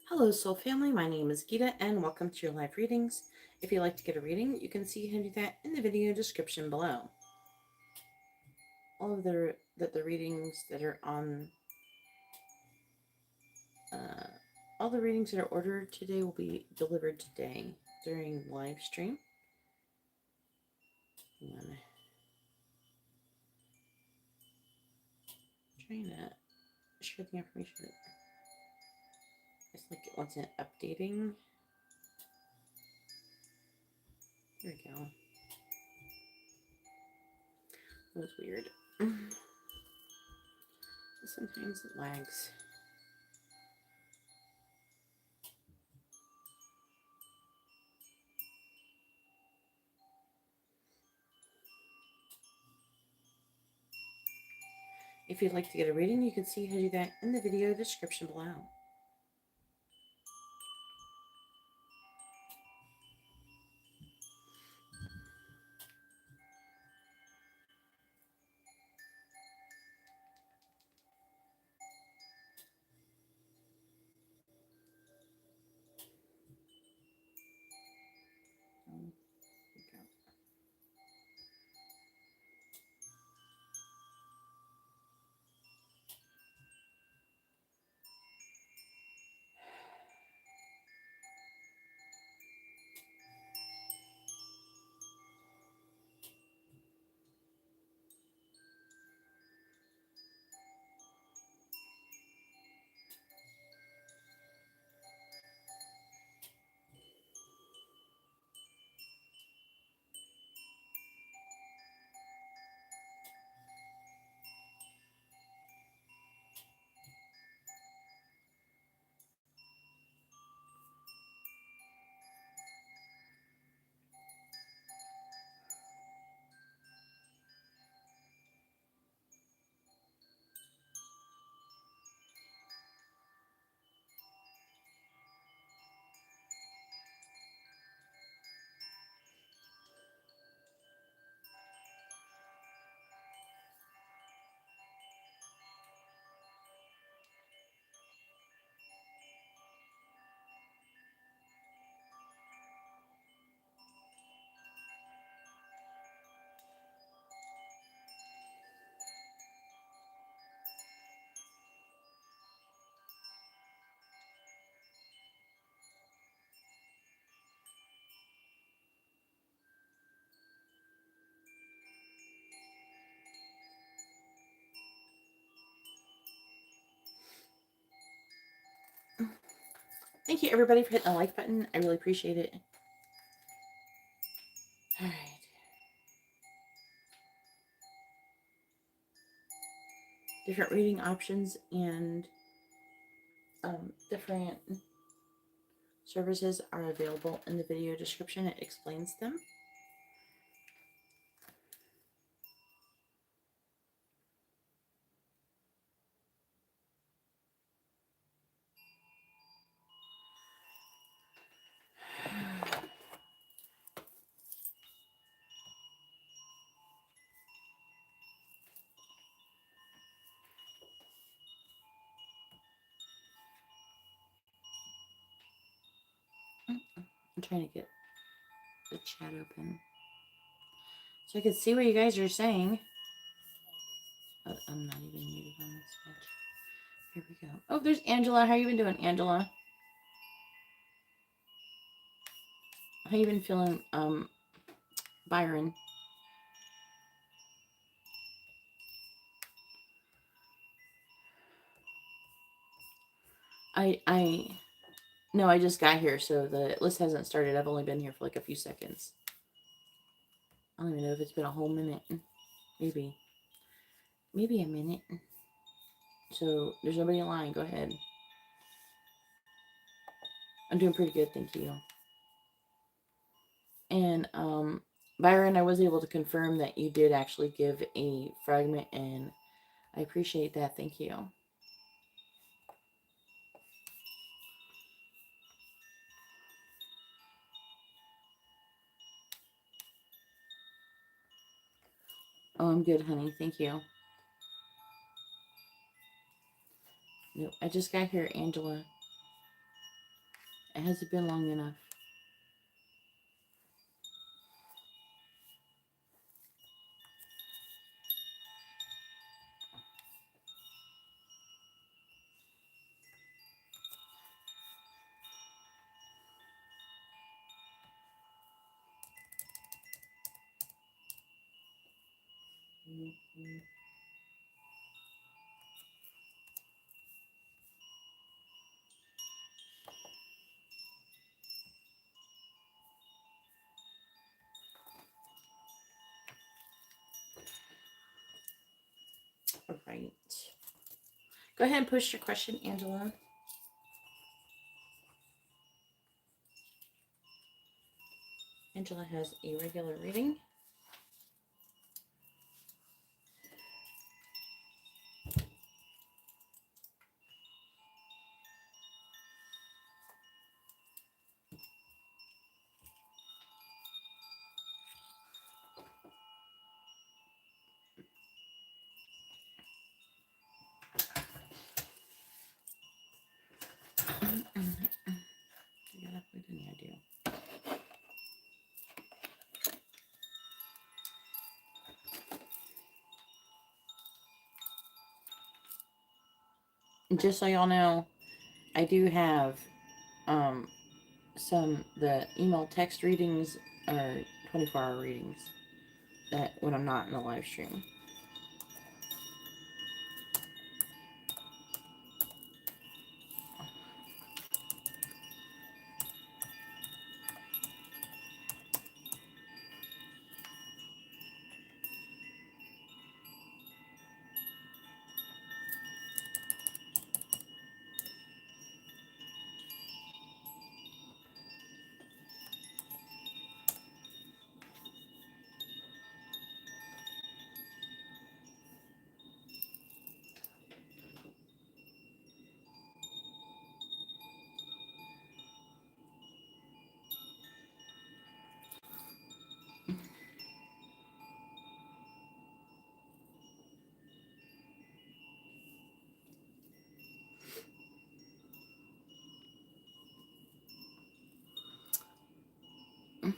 Hello, Soul Family. My name is Geeta, and welcome to your live readings. If you'd like to get a reading, you can see how to do that in the video description below. All of the readings that are on, all the readings that are ordered today will be delivered today during live stream. I'm trying to share the information. It's like it wants it updating. Here we go. That was weird. Sometimes it lags. If you'd like to get a reading, you can see how to do that in the video description below. Thank you, everybody, for hitting the like button. I really appreciate it. All right. Different reading options and different services are available in the video description. It explains them. I'm trying to get the chat open so I can see what you guys are saying. Oh, I'm not even muted on this much. Here we go. Oh, there's Angela. How you been doing, Angela? How you been feeling, Byron? No, I just got here, so the list hasn't started. I've only been here for like a few seconds. I don't even know if it's been a whole minute. Maybe a minute. So there's nobody in line. Go ahead. I'm doing pretty good, thank you. And Byron, I was able to confirm that you did actually give a fragment, and I appreciate that. Thank you. Oh, I'm good, honey. Thank you. Nope, I just got here, Angela. Has it been long enough? All right. Go ahead and post your question, Angela. Angela has a regular reading. Yeah, we didn't idea. Just so y'all know, I do have the email text readings are 24-hour readings that when I'm not in the live stream. And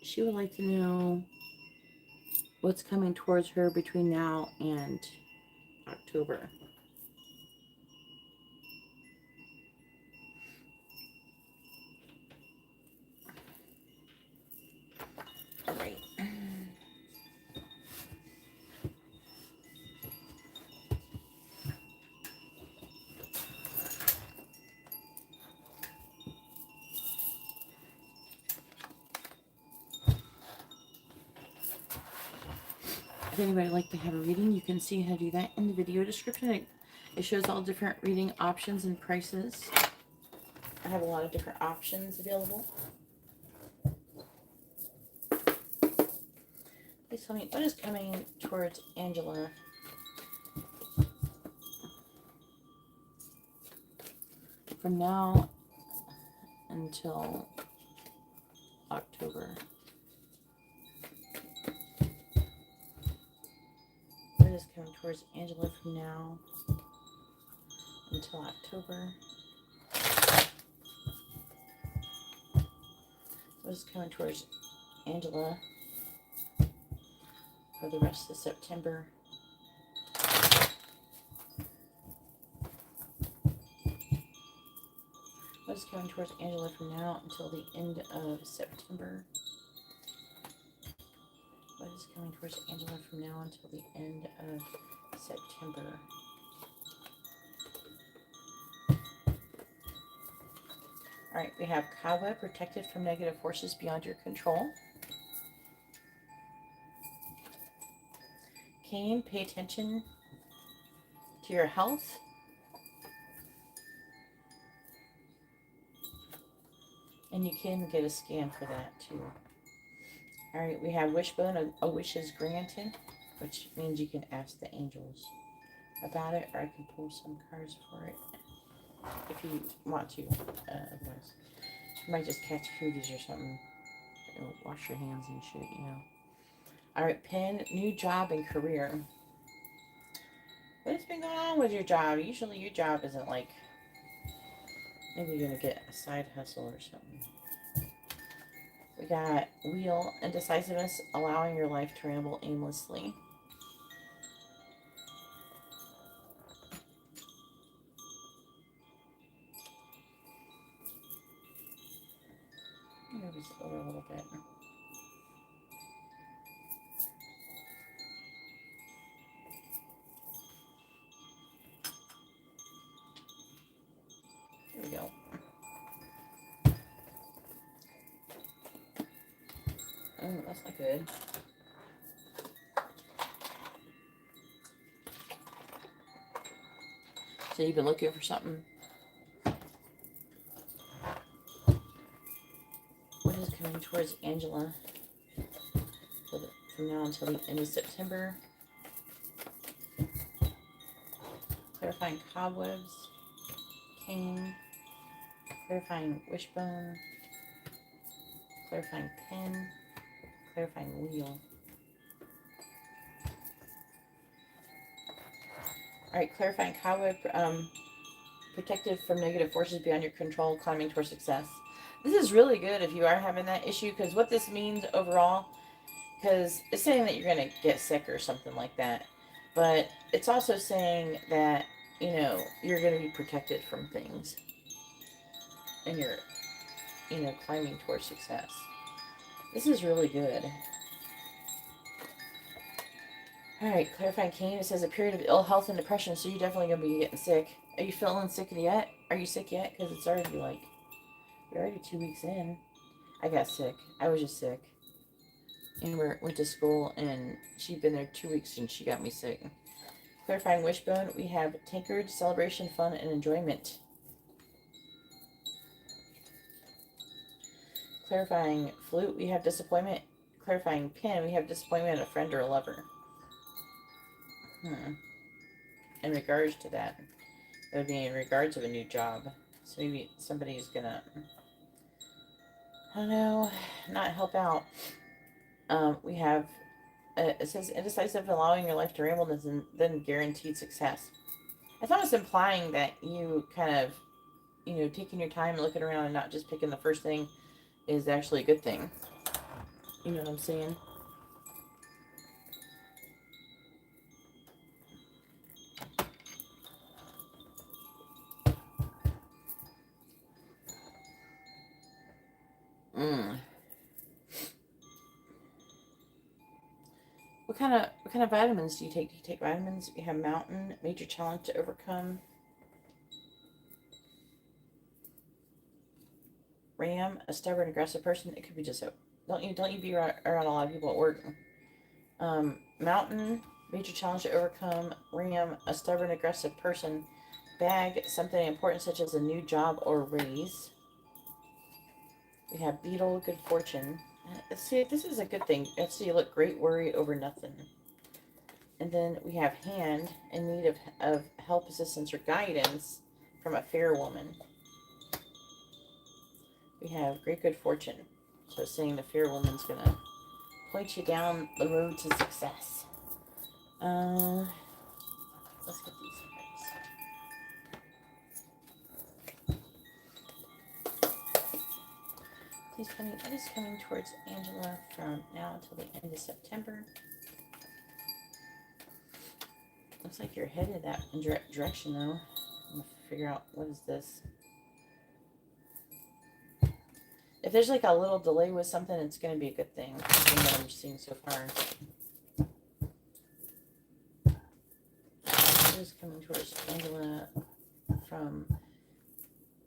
she would like to know what's coming towards her between now and October. All right. If anybody would like to have a reading, you can see how to do that in the video description. It shows all different reading options and prices. I have a lot of different options available. Please tell me what is coming towards Angela from now until October. What is coming towards Angela from now until October? What is coming towards Angela for the rest of September? What is coming towards Angela from now until the end of September? What is coming towards Angela from now until the end of September? All right, we have Kawa, protected from negative forces beyond your control. Cain, pay attention to your health. And you can get a scan for that too. Alright, we have Wishbone, a wish is granted, which means you can ask the angels about it, or I can pull some cards for it if you want to. Otherwise, you might just catch cooties or something. Wash your hands and shit, you know. Alright, pen, new job and career. What's been going on with your job? Usually your job isn't like, maybe you're going to get a side hustle or something. We got wheel, indecisiveness, allowing your life to ramble aimlessly. Move this over a little bit. There we go. Oh, that's not good. So you've been looking for something. What is coming towards Angela from now until the end of September? Clarifying cobwebs. Cane. Clarifying wishbone. Clarifying pen. Clarifying wheel. Alright, clarifying cobweb, protected from negative forces beyond your control, climbing towards success. This is really good if you are having that issue, because what this means overall, because it's saying that you're going to get sick or something like that, but it's also saying that, you know, you're going to be protected from things, and you're, you know, climbing towards success. This is really good. Alright, clarifying Cain. It says a period of ill health and depression, so you're definitely going to be getting sick. Are you feeling sick yet? Are you sick yet? Because it's already like, you're already 2 weeks in. I got sick. I was just sick. Amber went to school, and she'd been there 2 weeks, and she got me sick. Clarifying wishbone. We have tankard, celebration, fun, and enjoyment. Clarifying flute. We have disappointment. Clarifying pen. We have disappointment in a friend or a lover. In regards to that, it would be in regards of a new job. So maybe somebody's gonna, I don't know, not help out. We have, it says indecisive, allowing your life to ramble, then guaranteed success. I thought it was implying that you kind of, you know, taking your time and looking around and not just picking the first thing is actually a good thing. You know what I'm saying? What kind of vitamins do you take? Do you take vitamins? We have mountain, major challenge to overcome. Ram, a stubborn, aggressive person. It could be just a, don't you be around a lot of people at work. Mountain, major challenge to overcome. Ram, a stubborn, aggressive person. Bag, something important such as a new job or raise. We have beetle, good fortune. See, this is a good thing. Let's see, look, great worry over nothing. And then we have hand, in need of help, assistance, or guidance from a fair woman. We have great good fortune. So it's saying the fair woman's going to point you down the road to success. Let's get these cards. What is coming towards Angela from now until the end of September? Looks like you're headed that direction, though. I'm going to figure out, what is this? If there's like a little delay with something, it's going to be a good thing. From what I'm seeing so far. What is coming towards Angela from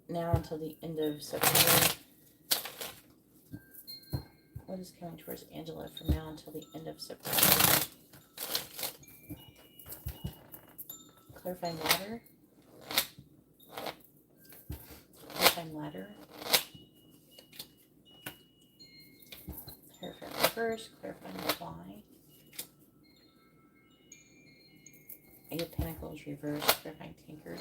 now until the end of September? What is coming towards Angela from now until the end of September? Clarifying ladder. Clarifying ladder. Clarifying reverse. Clarifying fly. Eight of Pentacles reverse. Clarifying tankard.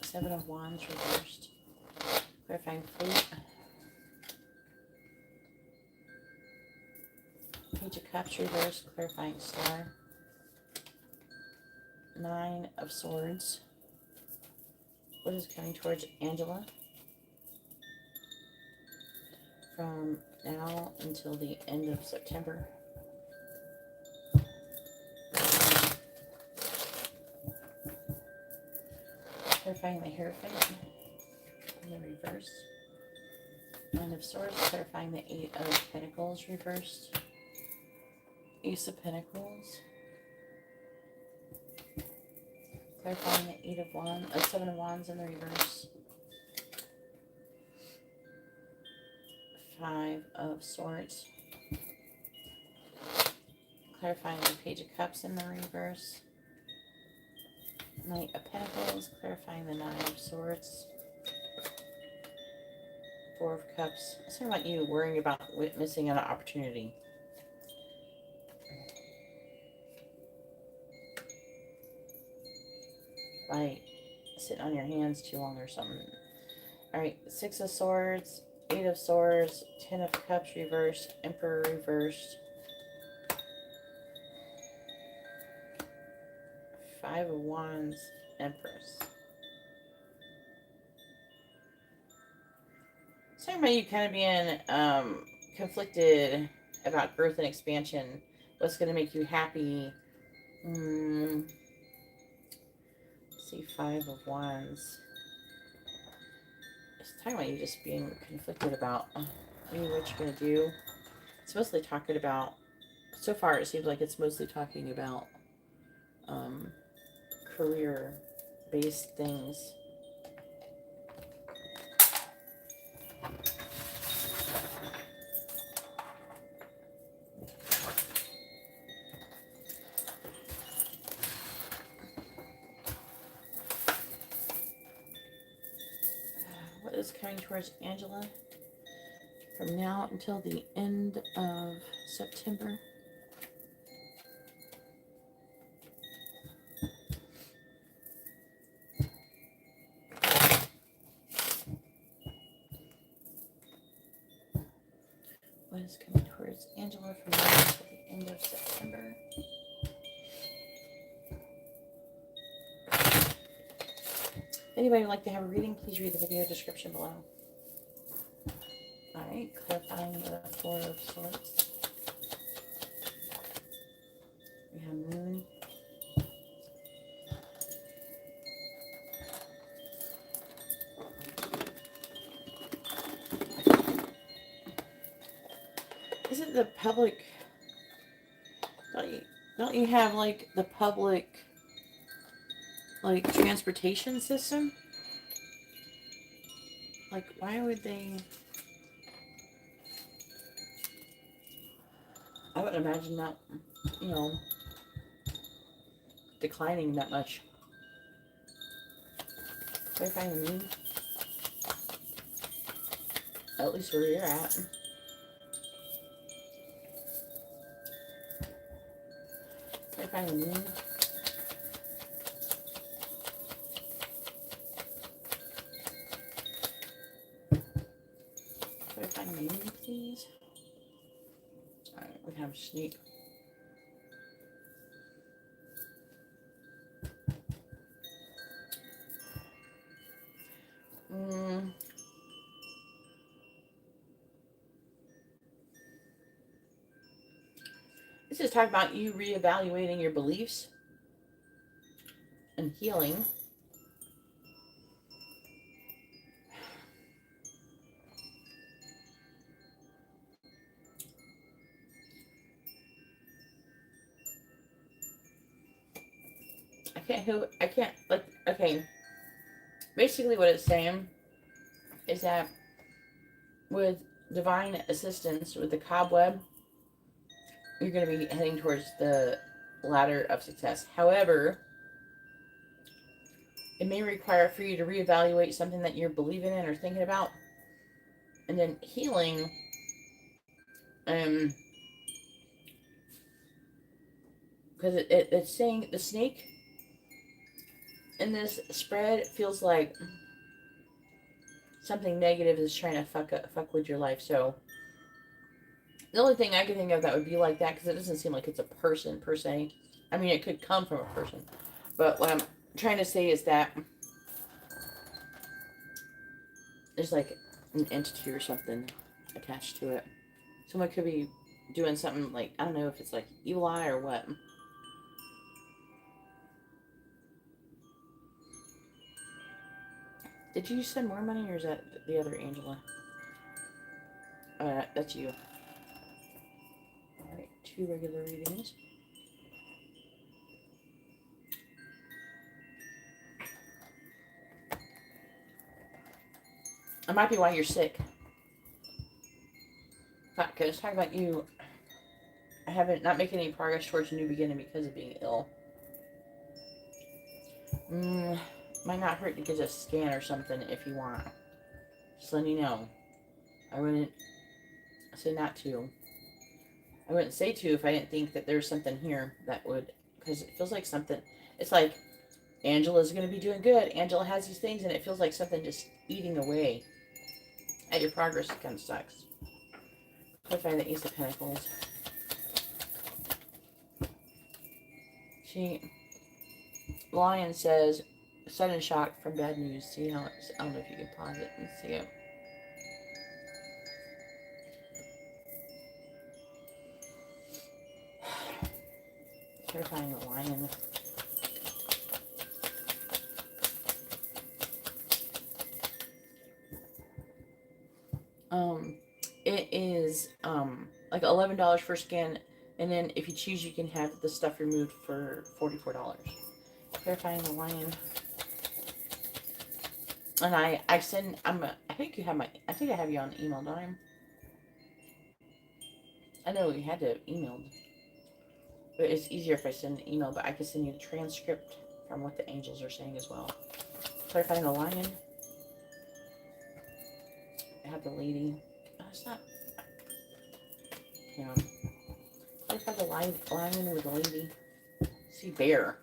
Seven of Wands reversed. Clarifying flute. Page of Cups reversed. Clarifying star. Nine of Swords. What is coming towards Angela? From now until the end of September. Clarifying the Hierophant in the reverse. Nine of Swords, clarifying the Eight of Pentacles reversed. Ace of Pentacles. Clarifying the Eight of Wands, Seven of Wands in the reverse. Five of Swords. Clarifying the Page of Cups in the reverse. Knight of Pentacles, clarifying the Nine of Swords. Four of Cups. It's not about you worrying about missing an opportunity. Like sitting on your hands too long or something. Alright, Six of Swords, Eight of Swords, Ten of Cups reversed, Emperor reversed. Five of Wands, Empress. It's talking about you kind of being conflicted about growth and expansion. What's going to make you happy? Let's see, Five of Wands. It's talking about you just being conflicted about maybe what you're going to do. It's mostly talking about, so far it seems like it's mostly talking about career-based things. What is coming towards Angela from now until the end of September? What is coming towards Angela from now until the end of September? If anybody would like to have a reading, please read the video description below. Alright, clarifying the Four of Swords. We have Moon. Isn't the public, don't you have like the public like transportation system? Like why would they, I wouldn't imagine that, you know, declining that much. Clarifying the Moon. At least where you're at. Clarifying the Moon. Clarifying the Moon, please. Alright, we have Snake. This is talking about you reevaluating your beliefs and healing. I can't, like, okay. Basically what it's saying is that with divine assistance, with the cobweb, you're going to be heading towards the ladder of success. However, it may require for you to reevaluate something that you're believing in or thinking about. And then healing, because it's saying the snake in this spread feels like something negative is trying to fuck with your life. So the only thing I can think of that would be like that, because it doesn't seem like it's a person per se. I mean, it could come from a person, but what I'm trying to say is that there's like an entity or something attached to it. Someone could be doing something like, I don't know if it's like evil eye or what. Did you send more money, or is that the other Angela? That's you. Alright, 2 regular readings. It might be why you're sick. Because talking about you not making any progress towards a new beginning because of being ill. Might not hurt to get a scan or something if you want. Just letting you know. I wouldn't say not to. I wouldn't say to if I didn't think that there's something here that would, because it feels like something, it's like Angela's going to be doing good. Angela has these things, and it feels like something just eating away at your progress. It kind of sucks. Clarify the Ace of Pentacles. Lion says, sudden shock from bad news. See how it's, I don't know if you can pause it and see it. Terrifying the lion. It is like $11 for scan, and then if you choose, you can have the stuff removed for $44. Terrifying the lion. And I think you have I think I have you on email, don't I? I know we had to email, but it's easier if I send an email, but I can send you the transcript from what the angels are saying as well. Clarifying the lion. I have the lady. Oh, it's not. Yeah. Clarify the lion with the lady. See, bear.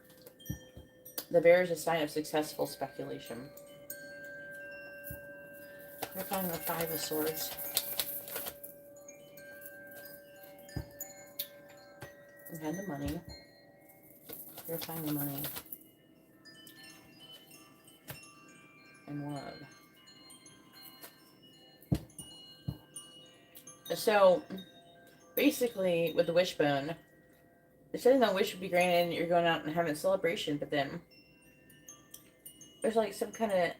The bear is a sign of successful speculation. Clarifying the 5 of Swords. We had the money. Clarifying the money. And love. So, basically, with the wishbone, it says no wish would be granted and you're going out and having a celebration, but then there's like some kind of,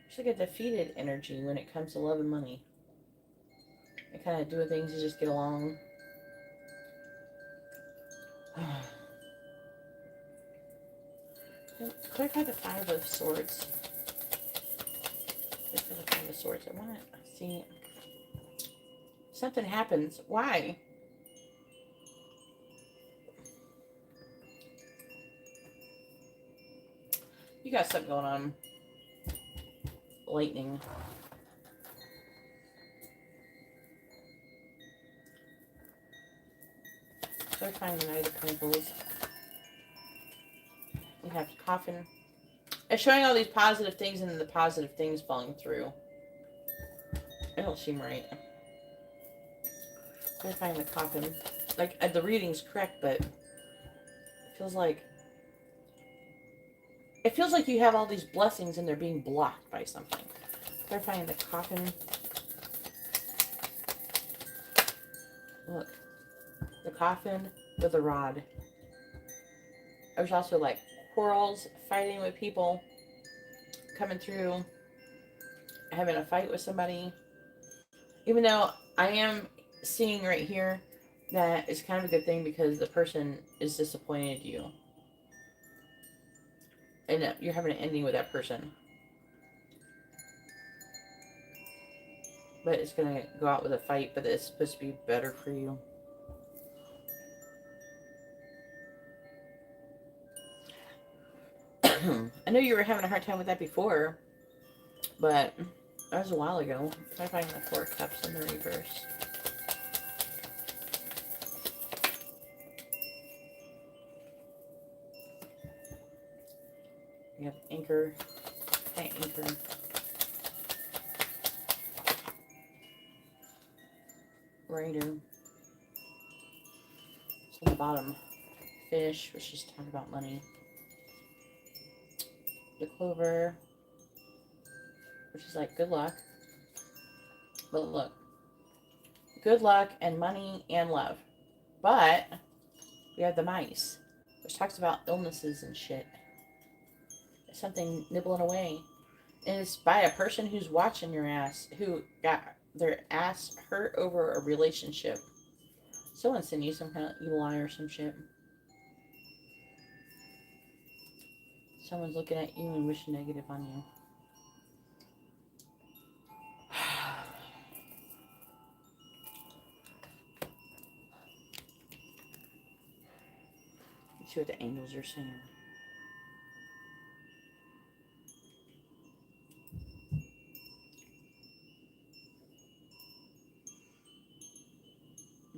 it's like a defeated energy when it comes to love and money. And kind of doing things to just get along. Clarify the 5 of Swords. Clarify the 5 of Swords. I want to see. Something happens. Why? You got something going on. Lightning. Clarifying the Knight of Pentacles. You have coffin. It's showing all these positive things and then the positive things falling through. It don't seem right. Clarifying the coffin. Like, the reading's correct, but it feels like you have all these blessings and they're being blocked by something. Clarifying the coffin. Look. The coffin with a rod. There's also like quarrels, fighting with people, coming through, having a fight with somebody. Even though I am seeing right here that it's kind of a good thing because the person is disappointed in you. And you're having an ending with that person. But it's going to go out with a fight, but it's supposed to be better for you. I know you were having a hard time with that before, but that was a while ago. Try finding the Four Cups in the reverse. We have Anchor, High Anchor, Rider. So on the bottom, Fish, which is talking about money. The Clover, which is like good luck. But look, good luck and money and love. But we have the Mice, which talks about illnesses and shit. There's something nibbling away. And it's by a person who's watching your ass, who got their ass hurt over a relationship. Someone sent you some kind of evil eye or some shit. Someone's looking at you and wishing negative on you. Let's see what the angels are saying.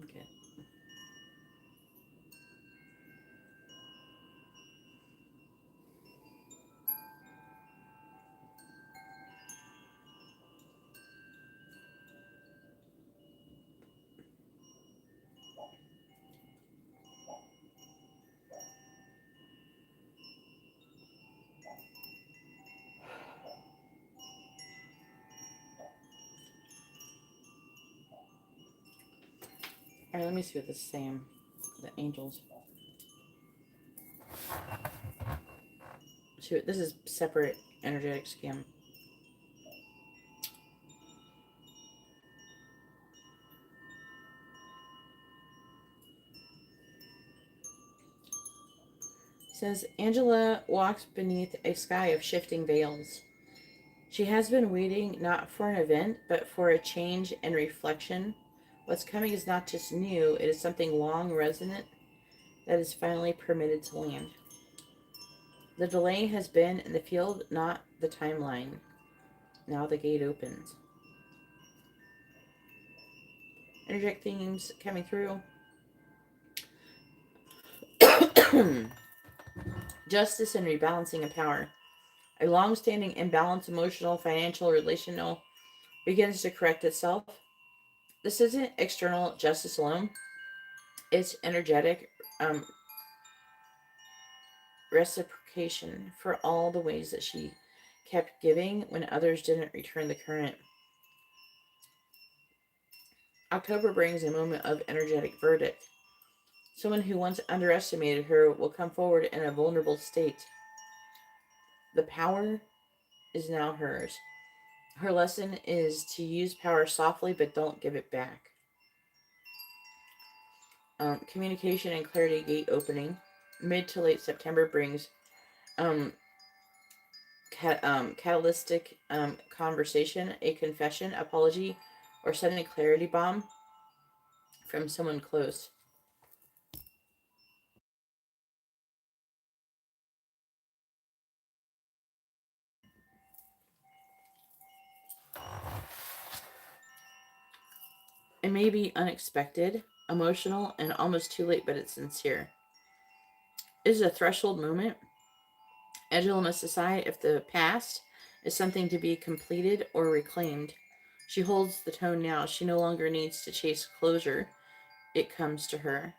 Okay. Alright, let me see what this is saying. The angels. See what this is separate energetic scam. It says Angela walks beneath a sky of shifting veils. She has been waiting not for an event, but for a change and reflection. What's coming is not just new, it is something long resonant that is finally permitted to land. The delay has been in the field, not the timeline. Now the gate opens. Energetic themes coming through. Justice and rebalancing of power. A long-standing imbalance, emotional, financial, relational, begins to correct itself. This isn't external justice alone. It's energetic reciprocation for all the ways that she kept giving when others didn't return the current. October brings a moment of energetic verdict. Someone who once underestimated her will come forward in a vulnerable state. The power is now hers. Her lesson is to use power softly, but don't give it back. Communication and clarity gate opening. Mid to late September brings catalytic conversation, a confession, apology, or sudden clarity bomb from someone close. It may be unexpected, emotional, and almost too late, but it's sincere. It is a threshold moment. Angela must decide if the past is something to be completed or reclaimed. She holds the tone now. She no longer needs to chase closure. It comes to her.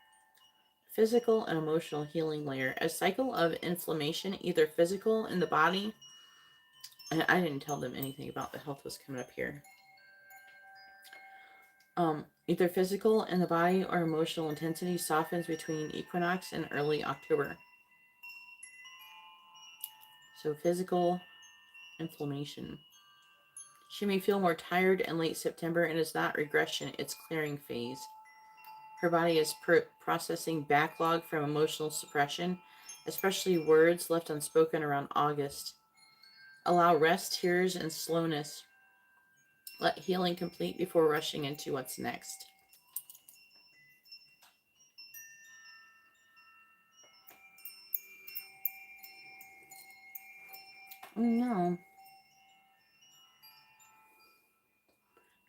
Physical and emotional healing layer. A cycle of inflammation, either physical in the body. And I didn't tell them anything about the health was coming up here. Either physical in the body or emotional intensity softens between equinox and early October. So physical inflammation. She may feel more tired in late September, and it's not regression, it's clearing phase. Her body is processing backlog from emotional suppression, especially words left unspoken around August. Allow rest, tears, and slowness. Let healing complete before rushing into what's next. No.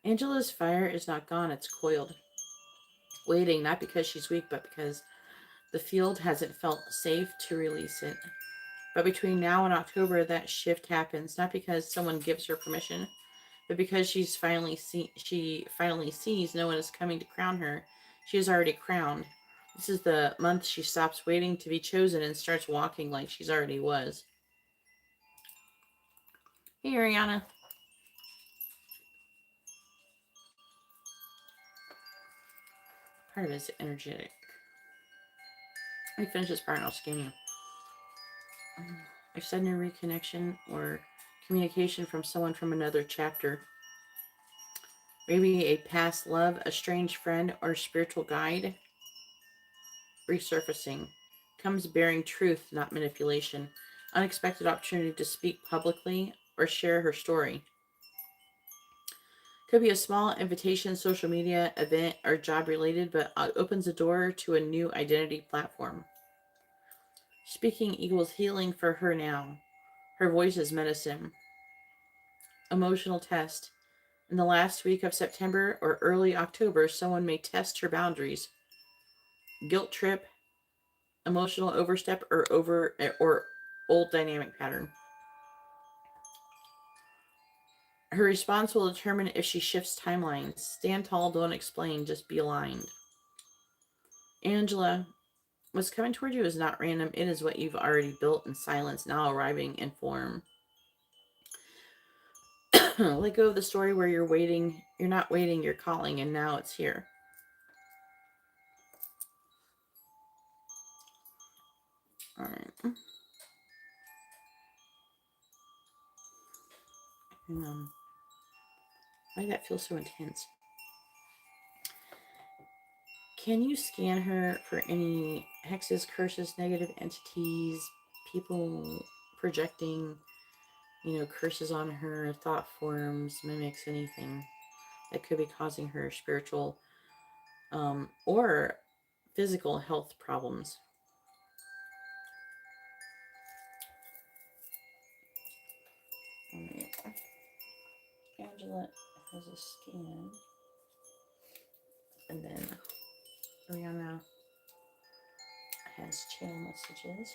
Angela's fire is not gone, it's coiled. Waiting, not because she's weak, but because the field hasn't felt safe to release it. But between now and October, that shift happens, not because someone gives her permission, but because she finally sees no one is coming to crown her. She is already crowned. This is the month she stops waiting to be chosen and starts walking like she's already was. Hey, Ariana. Part of it is energetic. Let me finish this part and I'll scan you. A sudden reconnection or communication from someone from another chapter. Maybe a past love, a strange friend, or spiritual guide. Resurfacing. Comes bearing truth, not manipulation. Unexpected opportunity to speak publicly or share her story. Could be a small invitation, social media, event, or job related, but opens a door to a new identity platform. Speaking equals healing for her now. Her voice is medicine. Emotional test. In the last week of September or early October, someone may test her boundaries. Guilt trip, emotional overstep, or old dynamic pattern. Her response will determine if she shifts timelines. Stand tall, don't explain, just be aligned. Angela, what's coming toward you is not random. It is what you've already built in silence, now arriving in form. Let go of the story where you're waiting. You're not waiting, you're calling, and now it's here. All right. Why did that feel so intense? Can you scan her for any hexes, curses, negative entities, people projecting, curses on her, thought forms, mimics, anything that could be causing her spiritual or physical health problems? All right. Angela has a scan. And then Ariana has channel messages.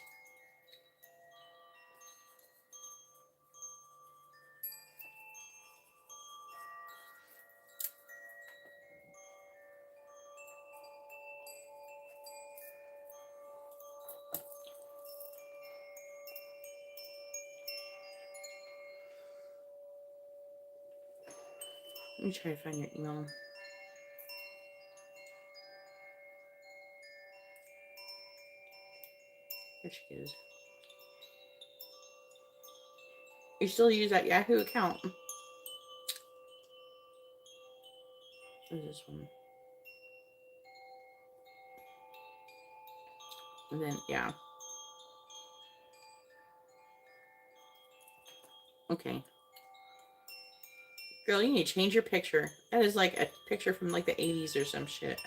Let me try to find your email. There she is. You still use that Yahoo account? What is this one? And then, yeah. Okay. Girl, you need to change your picture. That is like a picture from like the 80s or some shit.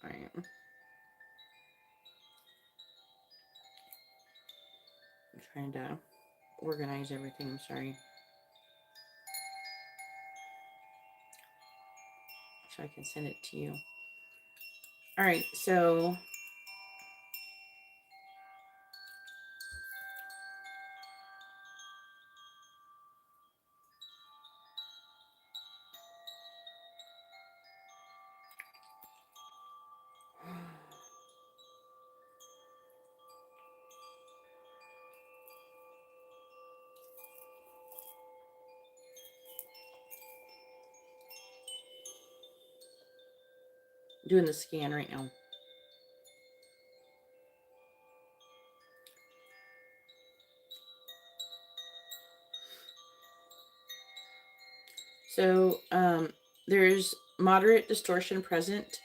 Alright. I'm trying to organize everything. I'm sorry. So I can send it to you. Alright, so doing the scan right now. So there's moderate distortion present.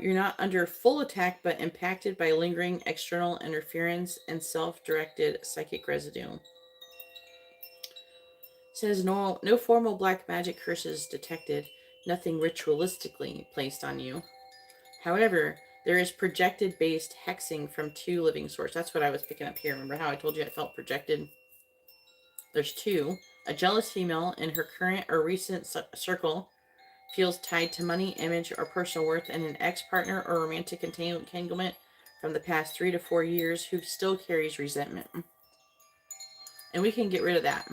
You're not under full attack, but impacted by lingering external interference and self-directed psychic residue. It says no formal black magic curses detected, nothing ritualistically placed on you. However, there is projected based hexing from 2 living sources. That's what I was picking up here. Remember how I told you I felt projected? There's 2. A jealous female in her current or recent circle feels tied to money, image, or personal worth, and an ex-partner or romantic entanglement from the past 3 to 4 years who still carries resentment. And we can get rid of that.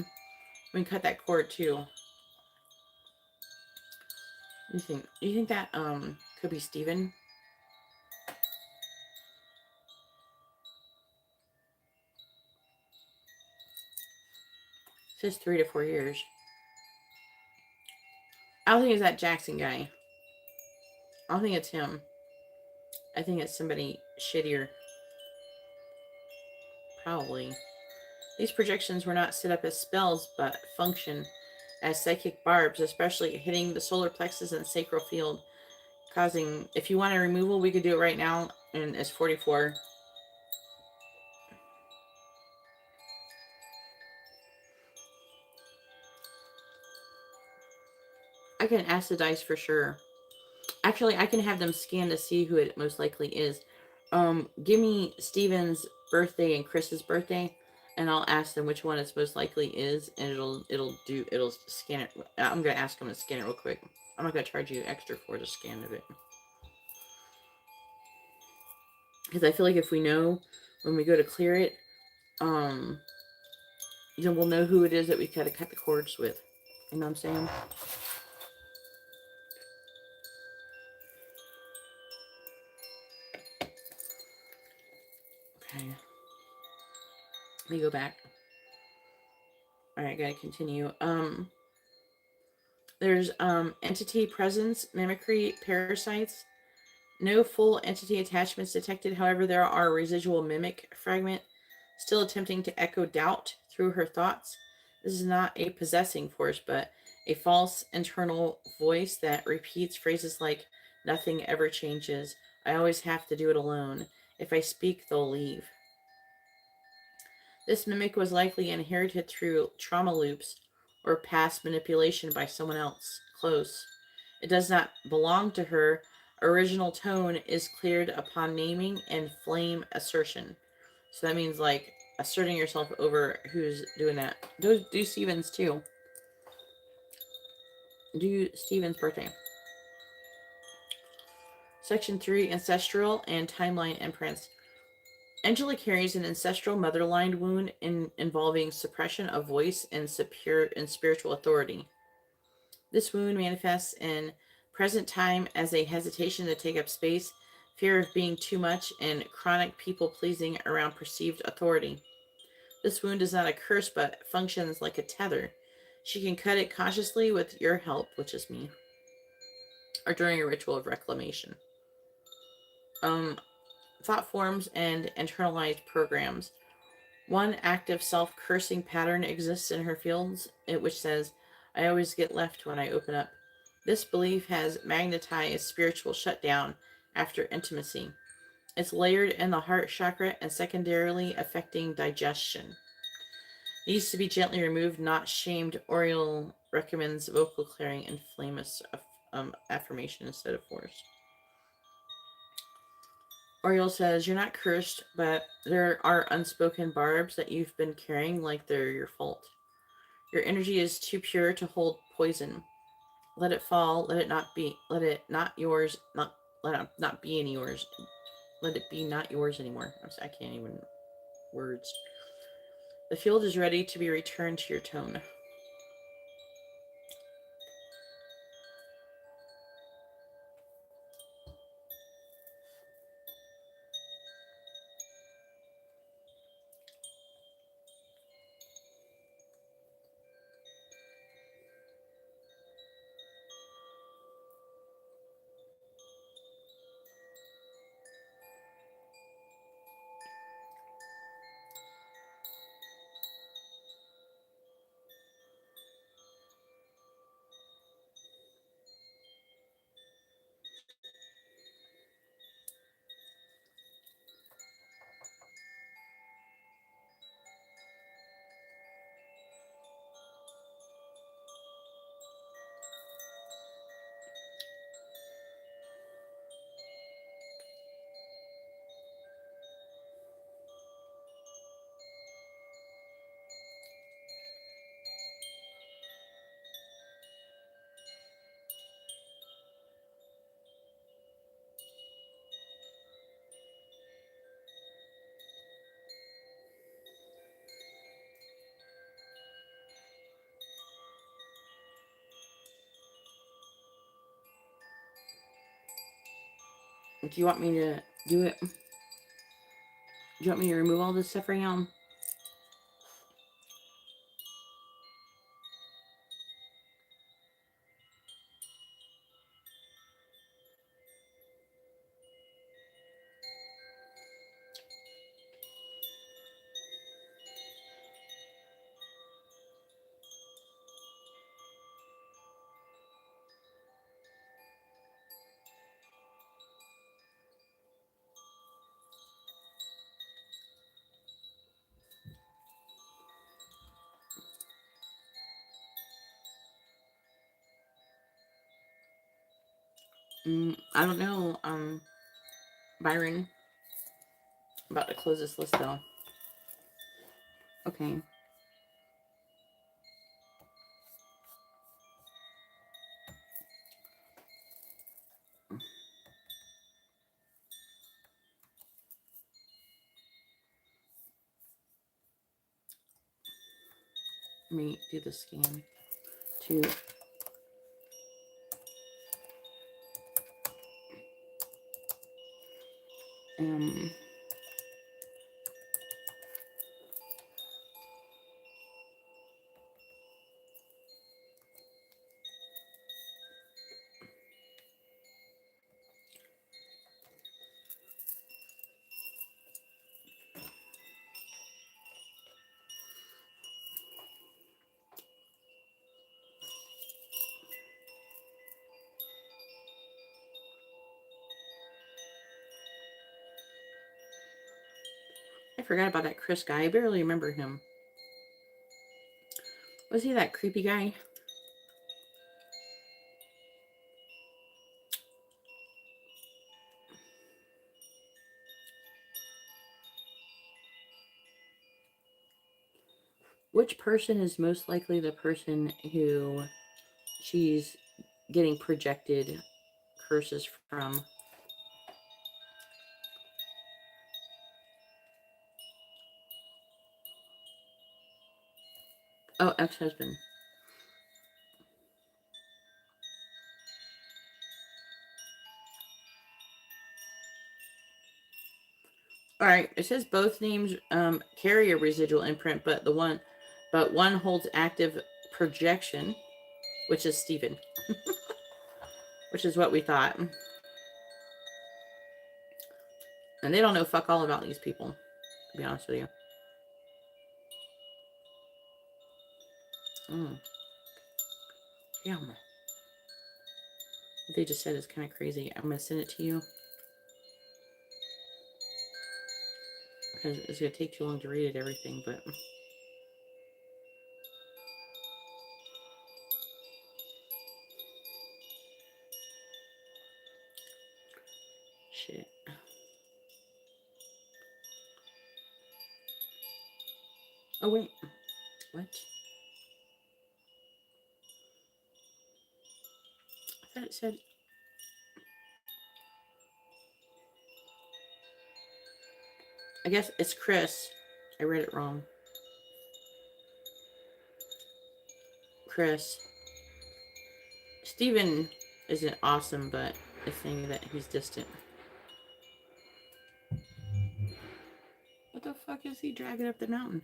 We can cut that cord too. You think that could be Steven? It says 3 to 4 years. I don't think it's that Jackson guy. I don't think it's him. I think it's somebody shittier. Probably. These projections were not set up as spells, but function as psychic barbs, especially hitting the solar plexus and sacral field, causing... If you want a removal, we could do it right now, and it's 44. I can ask the dice for sure. Actually, I can have them scan to see who it most likely is. Give me Steven's birthday and Chris's birthday, and I'll ask them which one it's most likely is, and it'll scan it. I'm gonna ask them to scan it real quick. I'm not gonna charge you extra for the scan of it, because I feel like if we know when we go to clear it, then we'll know who it is that we gotta cut the cords with. You know what I'm saying? Okay. Let me go back. Alright, gotta continue. There's entity presence, mimicry, parasites. No full entity attachments detected. However, there are residual mimic fragment still attempting to echo doubt through her thoughts. This is not a possessing force, but a false internal voice that repeats phrases like, "Nothing ever changes. I always have to do it alone. If I speak, they'll leave." This mimic was likely inherited through trauma loops or past manipulation by someone else close. It does not belong to her. Original tone is cleared upon naming and flame assertion. So that means like asserting yourself over who's doing that. Do Steven's too. Do Steven's birthday. Section 3, Ancestral and Timeline Imprints. Angela carries an ancestral motherline wound involving suppression of voice and spiritual authority. This wound manifests in present time as a hesitation to take up space, fear of being too much, and chronic people-pleasing around perceived authority. This wound is not a curse, but functions like a tether. She can cut it cautiously with your help, which is me, or during a ritual of reclamation. Thought forms and internalized programs. One active self-cursing pattern exists in her fields, which says, "I always get left when I open up." This belief has magnetized spiritual shutdown after intimacy. It's layered in the heart chakra and secondarily affecting digestion. Needs to be gently removed, not shamed. Oriel recommends vocal clearing and flame affirmation instead of force. Oriel says, "You're not cursed, but there are unspoken barbs that you've been carrying like they're your fault. Your energy is too pure to hold poison. Let it fall. Let it not be. Let it not yours. Let it not be any yours. Let it be not yours anymore." I can't even words. The field is ready to be returned to your tone. Do you want me to do it? Do you want me to remove all this stuff right now? I don't know, Byron. I'm about to close this list though. Okay. Let me do the scan to I forgot about that Chris guy. I barely remember him. Was he that creepy guy? Which person is most likely the person who she's getting projected curses from? Oh, ex-husband. All right, it says both names carry a residual imprint, but one holds active projection, which is Stephen, which is what we thought. And they don't know fuck all about these people, to be honest with you. Damn. What they just said is kind of crazy. I'm gonna send it to you because it's gonna take too long to read it, everything, but shit. Oh wait, what? I thought it said. I guess it's Chris. I read it wrong. Chris. Stephen isn't awesome, but it's saying that he's distant. What the fuck is he dragging up the mountain?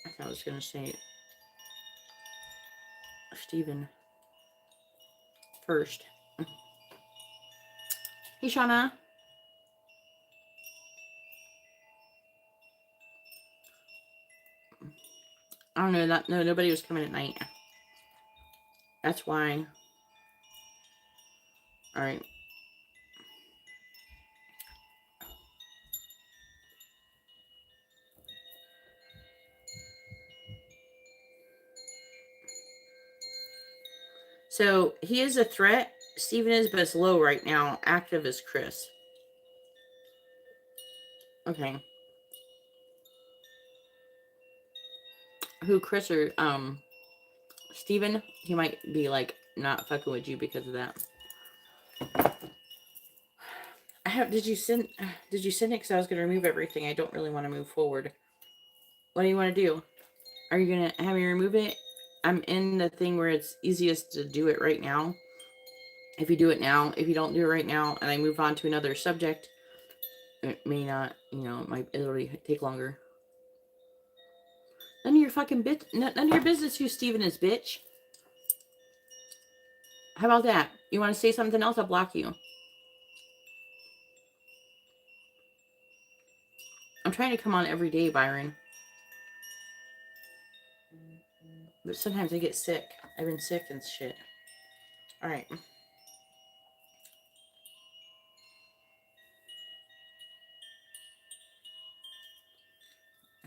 I thought I was gonna say Stephen first. Hey, Shauna. I don't know. No, nobody was coming at night. That's why. All right. So he is a threat. Stephen is, but it's low right now. Active is Chris. Okay. Who Chris or Stephen? He might be like not fucking with you because of that. Did you send it? Because I was gonna remove everything. I don't really want to move forward. What do you want to do? Are you gonna have me remove it? I'm in the thing where it's easiest to do it right now. If you do it now, if you don't do it right now, and I move on to another subject, it may not, it'll take longer. None of your fucking none of your business who Steven is, bitch. How about that? You want to say something else? I'll block you. I'm trying to come on every day, Byron. But sometimes I get sick. I've been sick and shit. All right.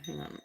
Hang on.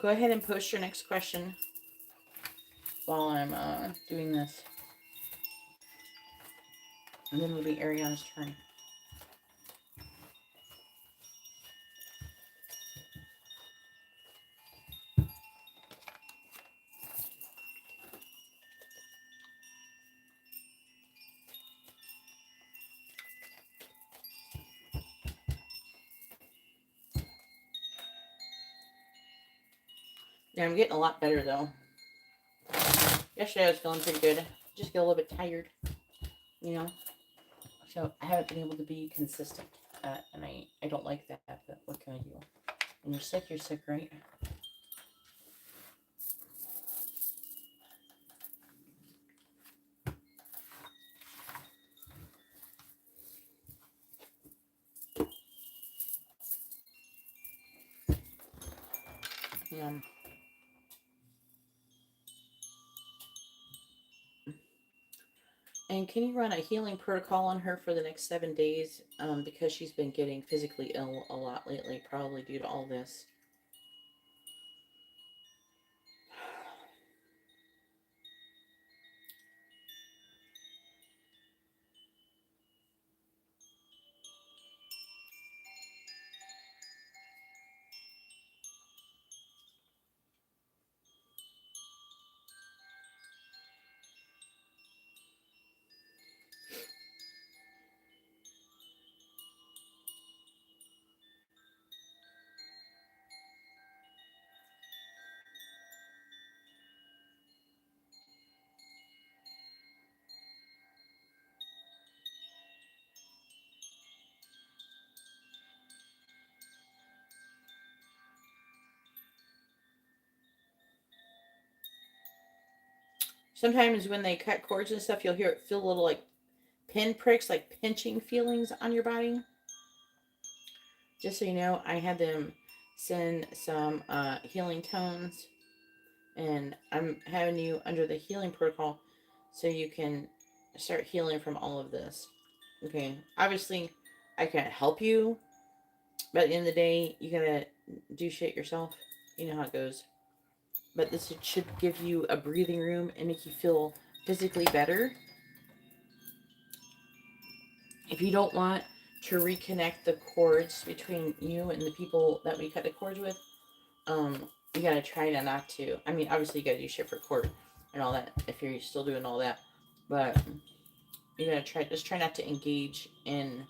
Go ahead and post your next question while I'm doing this. And then it'll be Ariana's turn. Yeah, I'm getting a lot better though. Yesterday I was feeling pretty good. Just get a little bit tired, So I haven't been able to be consistent. And I don't like that, but what can I do? When you're sick, right? Yeah. And can you run a healing protocol on her for the next 7 days? Because she's been getting physically ill a lot lately, probably due to all this. Sometimes when they cut cords and stuff, you'll feel a little like pin pricks, like pinching feelings on your body. Just so you know, I had them send some healing tones, and I'm having you under the healing protocol so you can start healing from all of this. Okay, obviously, I can't help you, but at the end of the day, you gotta do shit yourself. You know how it goes. But this should give you a breathing room and make you feel physically better. If you don't want to reconnect the cords between you and the people that we cut the cords with, you gotta try not to. I mean, obviously you gotta do shit for court and all that if you're still doing all that, but you gotta try not to engage in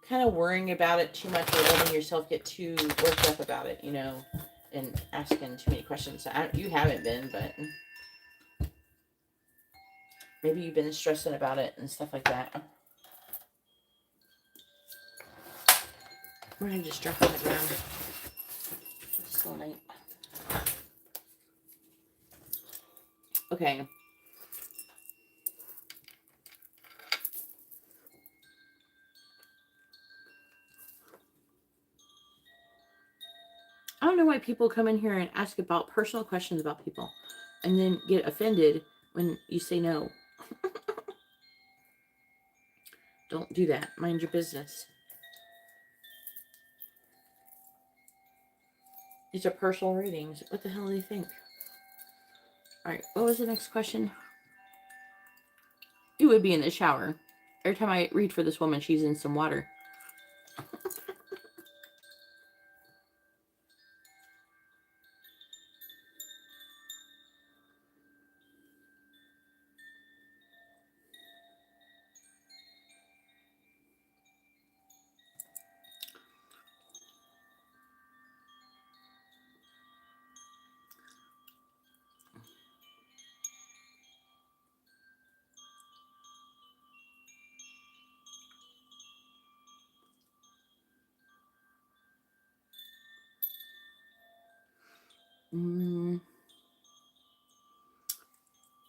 kind of worrying about it too much or letting yourself get too worked up about it, and asking too many questions. You haven't been, but maybe you've been stressing about it and stuff like that. Or I just drop on the ground. It's still night. Okay. I don't know why people come in here and ask about personal questions about people and then get offended when you say no. Don't do that. Mind your business. These are personal readings. What the hell do you think? All right. What was the next question? You would be in the shower. Every time I read for this woman, she's in some water.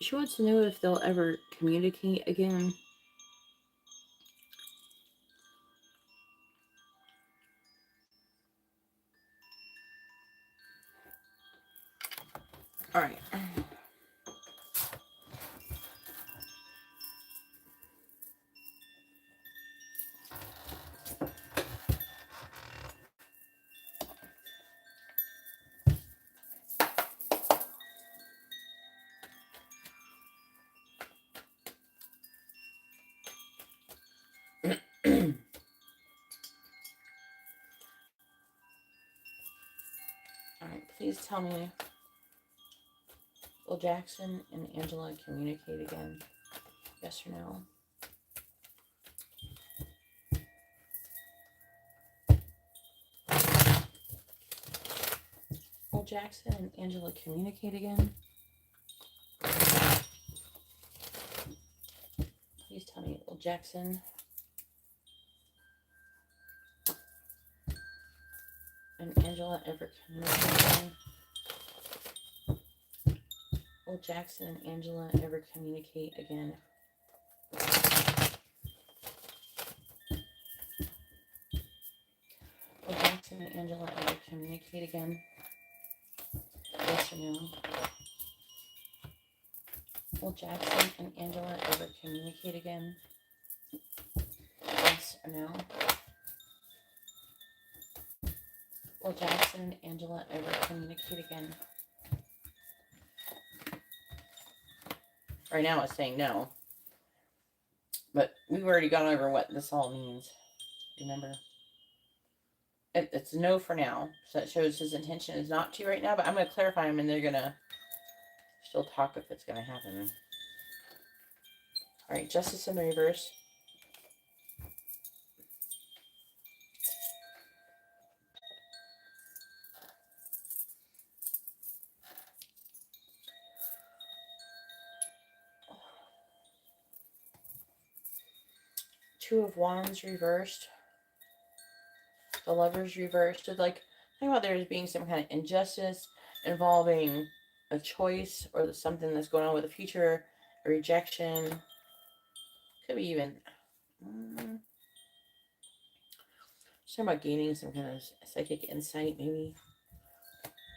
She wants to know if they'll ever communicate again. All right. All right, please tell me, will Jackson and Angela communicate again? Yes or no? Will Jackson and Angela communicate again? Please tell me, will Jackson and Angela ever communicate again? Will Jackson and Angela ever communicate again? Will Jackson and Angela ever communicate again? Yes or no? Will Jackson and Angela ever communicate again? Yes or no? Will Jackson and Angela ever communicate again? Right now it's saying no. But we've already gone over what this all means. Remember? It's no for now. So that shows his intention is not to right now. But I'm going to clarify them and they're going to still talk if it's going to happen. Alright, Justice in the reverse. Two of Wands reversed. The Lovers reversed. So like, think about there being some kind of injustice involving a choice or something that's going on with the future, a rejection. Could be even talking about gaining some kind of psychic insight, maybe.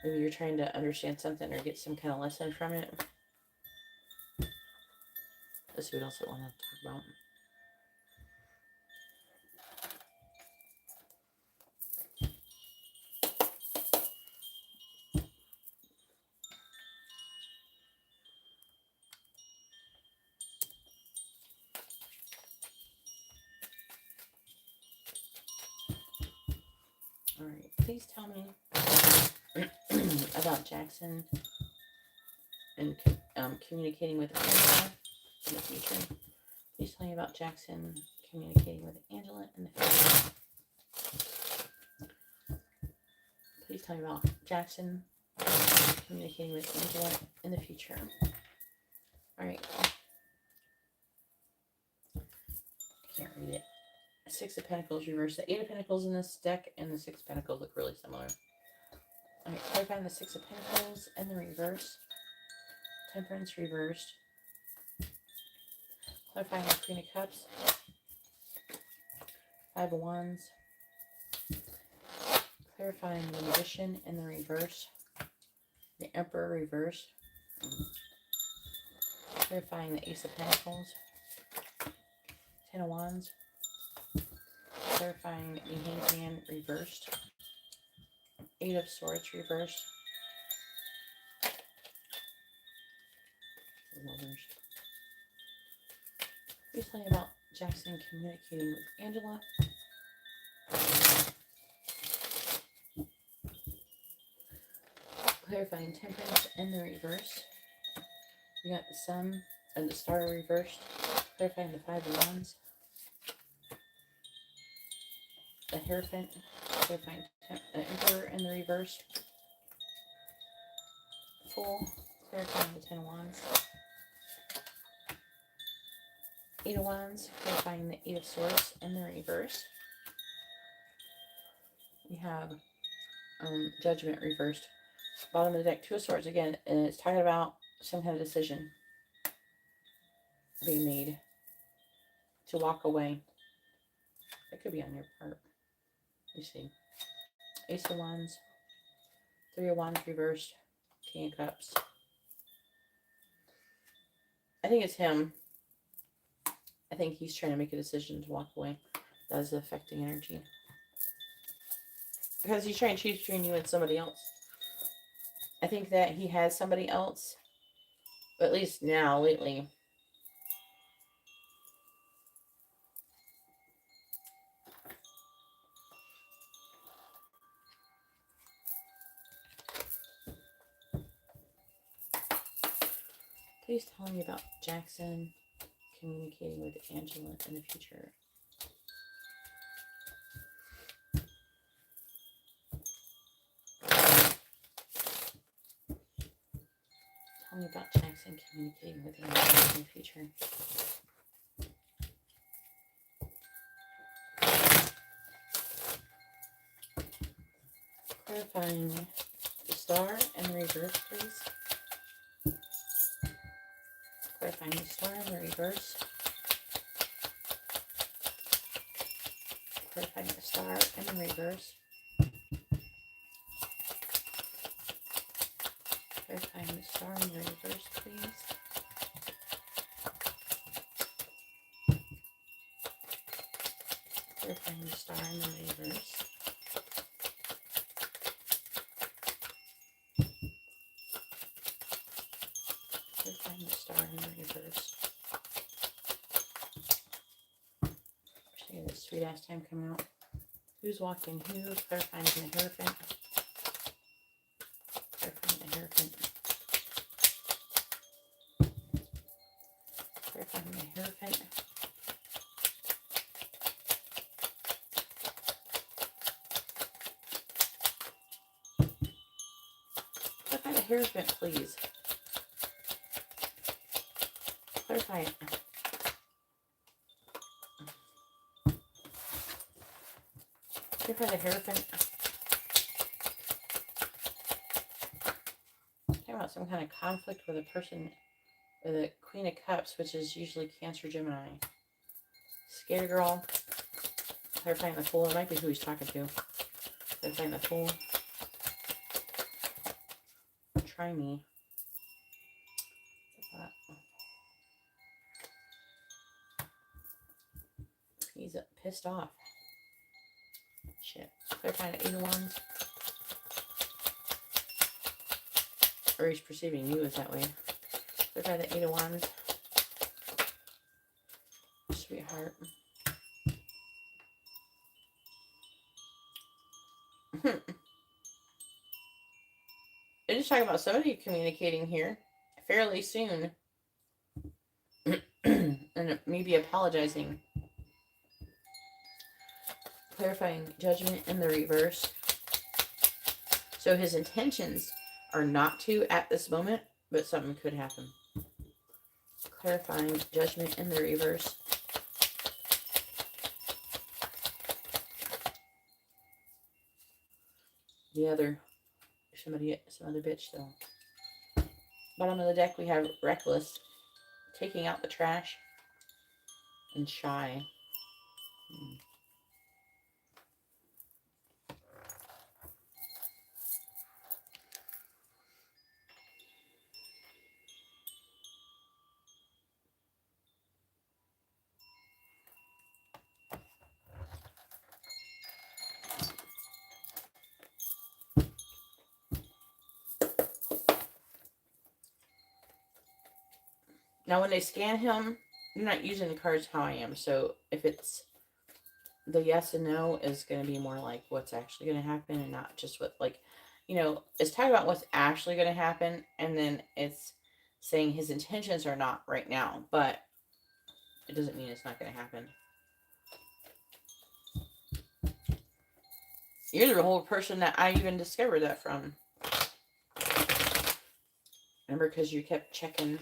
Maybe you're trying to understand something or get some kind of lesson from it. Let's see what else I want to talk about. All right, please tell me about Jackson and communicating with Angela in the future. Please tell me about Jackson communicating with Angela in the future. Please tell me about Jackson communicating with Angela in the future. All right. I can't read it. Six of Pentacles reversed. The Eight of Pentacles in this deck and the Six of Pentacles look really similar. Alright, clarifying the Six of Pentacles and the reverse. Temperance reversed. Clarifying the Queen of Cups. Five of Wands. Clarifying the Magician in the reverse. The Emperor reversed. Clarifying the Ace of Pentacles. Ten of Wands. Clarifying the Hanged Man reversed. Eight of Swords reversed. Please tell me about Jackson communicating with Angela. Clarifying Temperance in the reverse. We got the Sun and the Star reversed. Clarifying the Five of Wands. The Hierophant. Clarifying the Emperor in the reverse. Fool. Clarifying the Ten of Wands. Eight of Wands. Clarifying the Eight of Swords in the reverse. We have Judgment reversed. Bottom of the deck, Two of Swords again, and it's talking about some kind of decision being made to walk away. That could be on your part. You see. Ace of Wands, Three of Wands reversed, King of Cups. I think it's him. I think he's trying to make a decision to walk away. That is the affecting energy. Because he's trying to choose between you and somebody else. I think that he has somebody else. At least now, lately. Please tell me about Jackson communicating with Angela in the future. Tell me about Jackson communicating with Angela in the future. Clarifying the Star and the reverse, please. Clarifying the Star and the reverse. Clarifying the Star and the reverse. Clarifying the Star and the reverse, please. Clarifying the Star and the reverse. Clarifying the Star and the reverse. Actually, this sweet ass time coming out. Who's walking who? Clarifying the Hierophant. Clarifying the Hierophant. Clarifying the Hierophant. Clarify the Hierophant, please. Clarify it. Clarify the Hierophant. Talking about some kind of conflict with a person with a Queen of Cups, which is usually Cancer, Gemini. Scared girl. Clarifying the Fool. It might be who he's talking to. Clarifying the Fool. Try me. He's pissed off. Shit. Clarifying the Eight of Wands. Or he's perceiving you as that way. Clarify the Eight of Wands. Sweetheart. They're just talking about somebody communicating here fairly soon. And maybe apologizing. Clarifying Judgment in the reverse. So his intentions are not to at this moment, but something could happen. Clarifying Judgment in the reverse. some other bitch though. Bottom of the deck we have reckless, taking out the trash, and shy. Now when they scan him, you're not using the cards how I am. So if it's the yes and no is going to be more like what's actually going to happen and not just what, like, you know, it's talking about what's actually going to happen. And then it's saying his intentions are not right now, but it doesn't mean it's not going to happen. You're the whole person that I even discovered that from. Remember, because you kept checking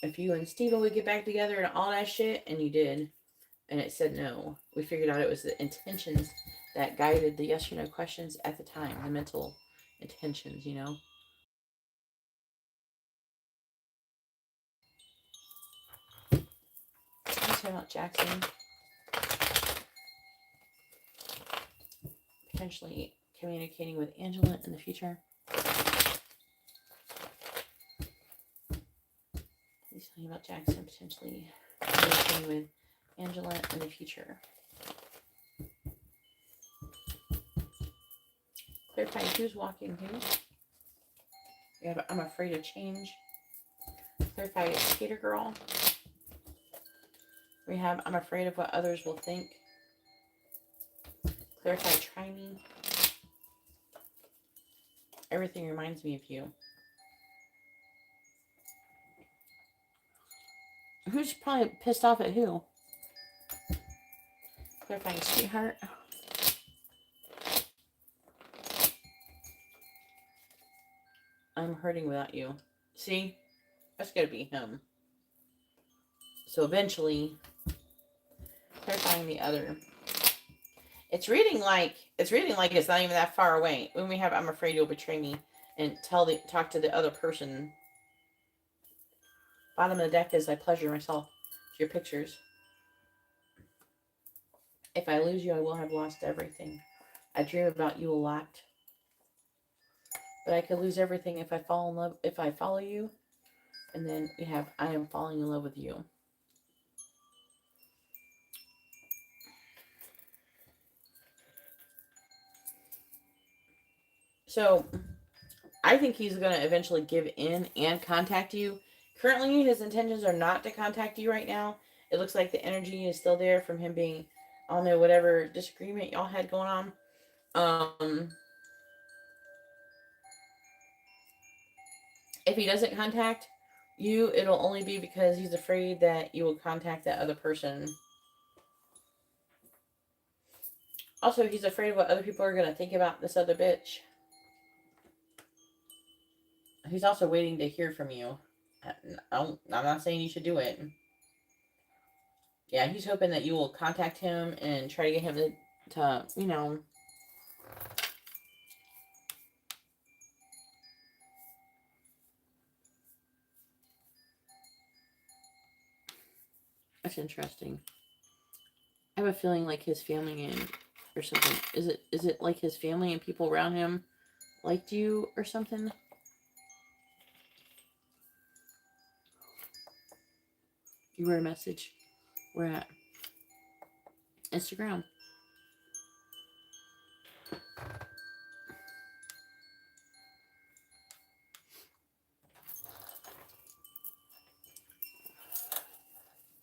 if you and Steven would get back together and all that shit, and you did. And it said no. We figured out it was the intentions that guided the yes or no questions at the time. The mental intentions, you know. I'm talking about Jackson. Potentially communicating with Angela in the future. He's talking about Jackson potentially communicating with Angela in the future. Clarifying who's walking who. We have I'm afraid of change. Clarify skater girl. We have I'm afraid of what others will think. Clarify try me. Everything reminds me of you. Who's probably pissed off at who? Clarifying sweetheart. I'm hurting without you. See? That's gotta be him. So eventually, clarifying the other. It's reading like it's not even that far away. When we have I'm afraid you'll betray me and talk to the other person. Bottom of the deck is I pleasure myself to your pictures. If I lose you, I will have lost everything. I dream about you a lot. But I could lose everything if I fall in love if I follow you. And then we have I am falling in love with you. So I think he's going to eventually give in and contact you. Currently, his intentions are not to contact you right now. It looks like the energy is still there from him being, I don't know, whatever disagreement y'all had going on. If he doesn't contact you, it'll only be because he's afraid that you will contact that other person. Also, he's afraid of what other people are going to think about this other bitch. He's also waiting to hear from you. I'm not saying you should do it. Yeah, he's hoping that you will contact him and try to get him to you know. That's interesting. I have a feeling like his family and or something. Is it like his family and people around him liked you or something? You wrote a message. We're at Instagram.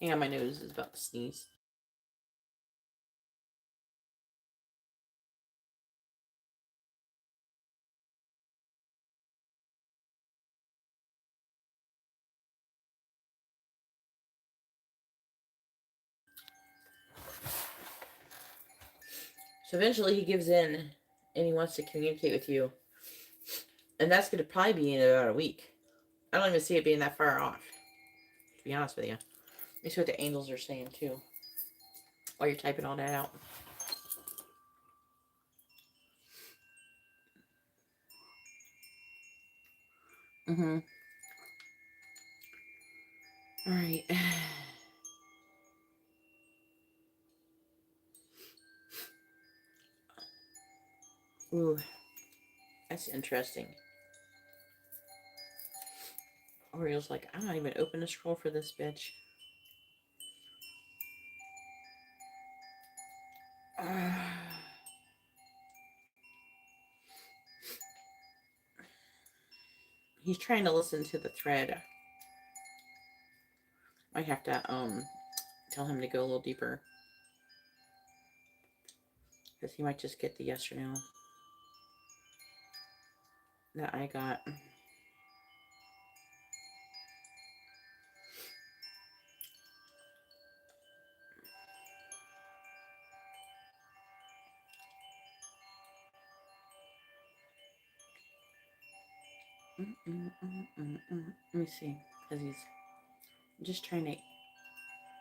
Hang on, my nose is about to sneeze. So eventually he gives in and he wants to communicate with you. And that's going to probably be in about a week. I don't even see it being that far off, to be honest with you. Let me see what the angels are saying too while you're typing all that out. Mm-hmm. All right. Ooh, that's interesting. Oriole's like, I'm not even open to scroll for this bitch. He's trying to listen to the thread. I have to tell him to go a little deeper, because he might just get the yes or no that I got. Let me see, because he's just trying to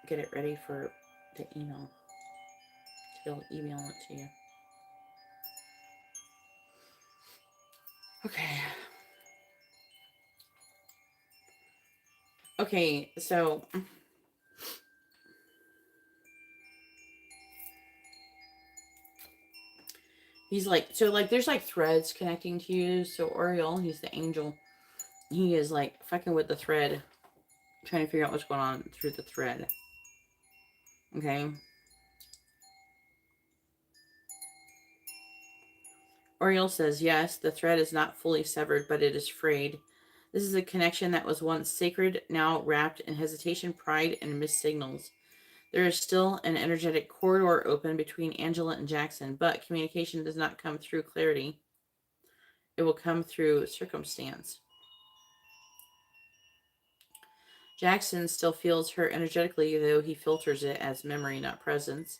get it ready for the email. He'll email it to you. Okay. Okay, so he's like, so like there's like threads connecting to you. So Oriole, he's the angel. He is like fucking with the thread, trying to figure out what's going on through the thread. Okay. Oriole says, yes, the thread is not fully severed, but it is frayed. This is a connection that was once sacred, now wrapped in hesitation, pride, and missed signals. There is still an energetic corridor open between Angela and Jackson, but communication does not come through clarity. It will come through circumstance. Jackson still feels her energetically, though he filters it as memory, not presence.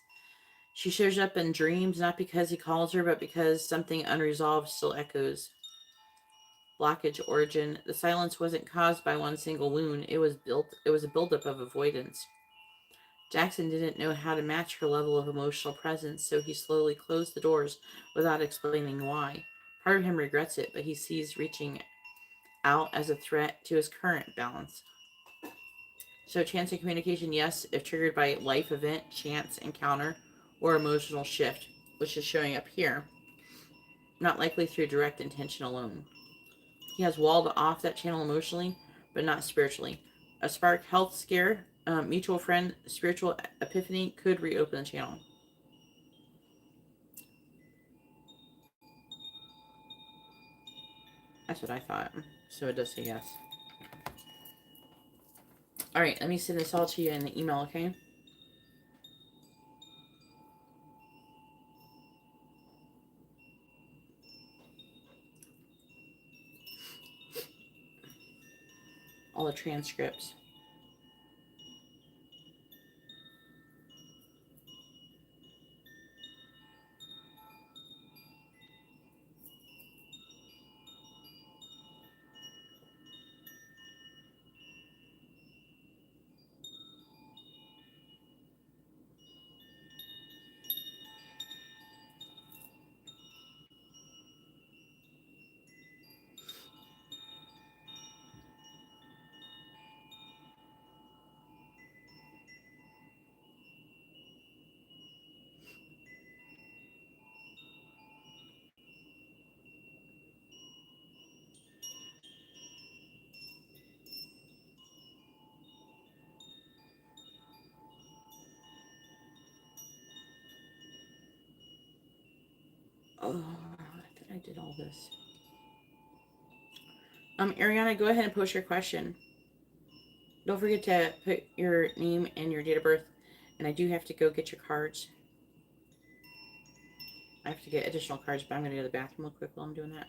She shows up in dreams, not because he calls her, but because something unresolved still echoes. Blockage origin. The silence wasn't caused by one single wound. It was a buildup of avoidance. Jackson didn't know how to match her level of emotional presence, so he slowly closed the doors without explaining why. Part of him regrets it, but he sees reaching out as a threat to his current balance. So chance and communication, yes, if triggered by life event, chance encounter, or emotional shift, which is showing up here. Not likely through direct intention alone. He has walled off that channel emotionally, but not spiritually. A spark health scare, mutual friend, spiritual epiphany could reopen the channel. That's what I thought. So it does say yes. All right, let me send this all to you in the email, okay? All the transcripts. Oh, I thought I did all this. Ariana, go ahead and post your question. Don't forget to put your name and your date of birth. And I do have to go get your cards. I have to get additional cards, but I'm going to go to the bathroom real quick while I'm doing that.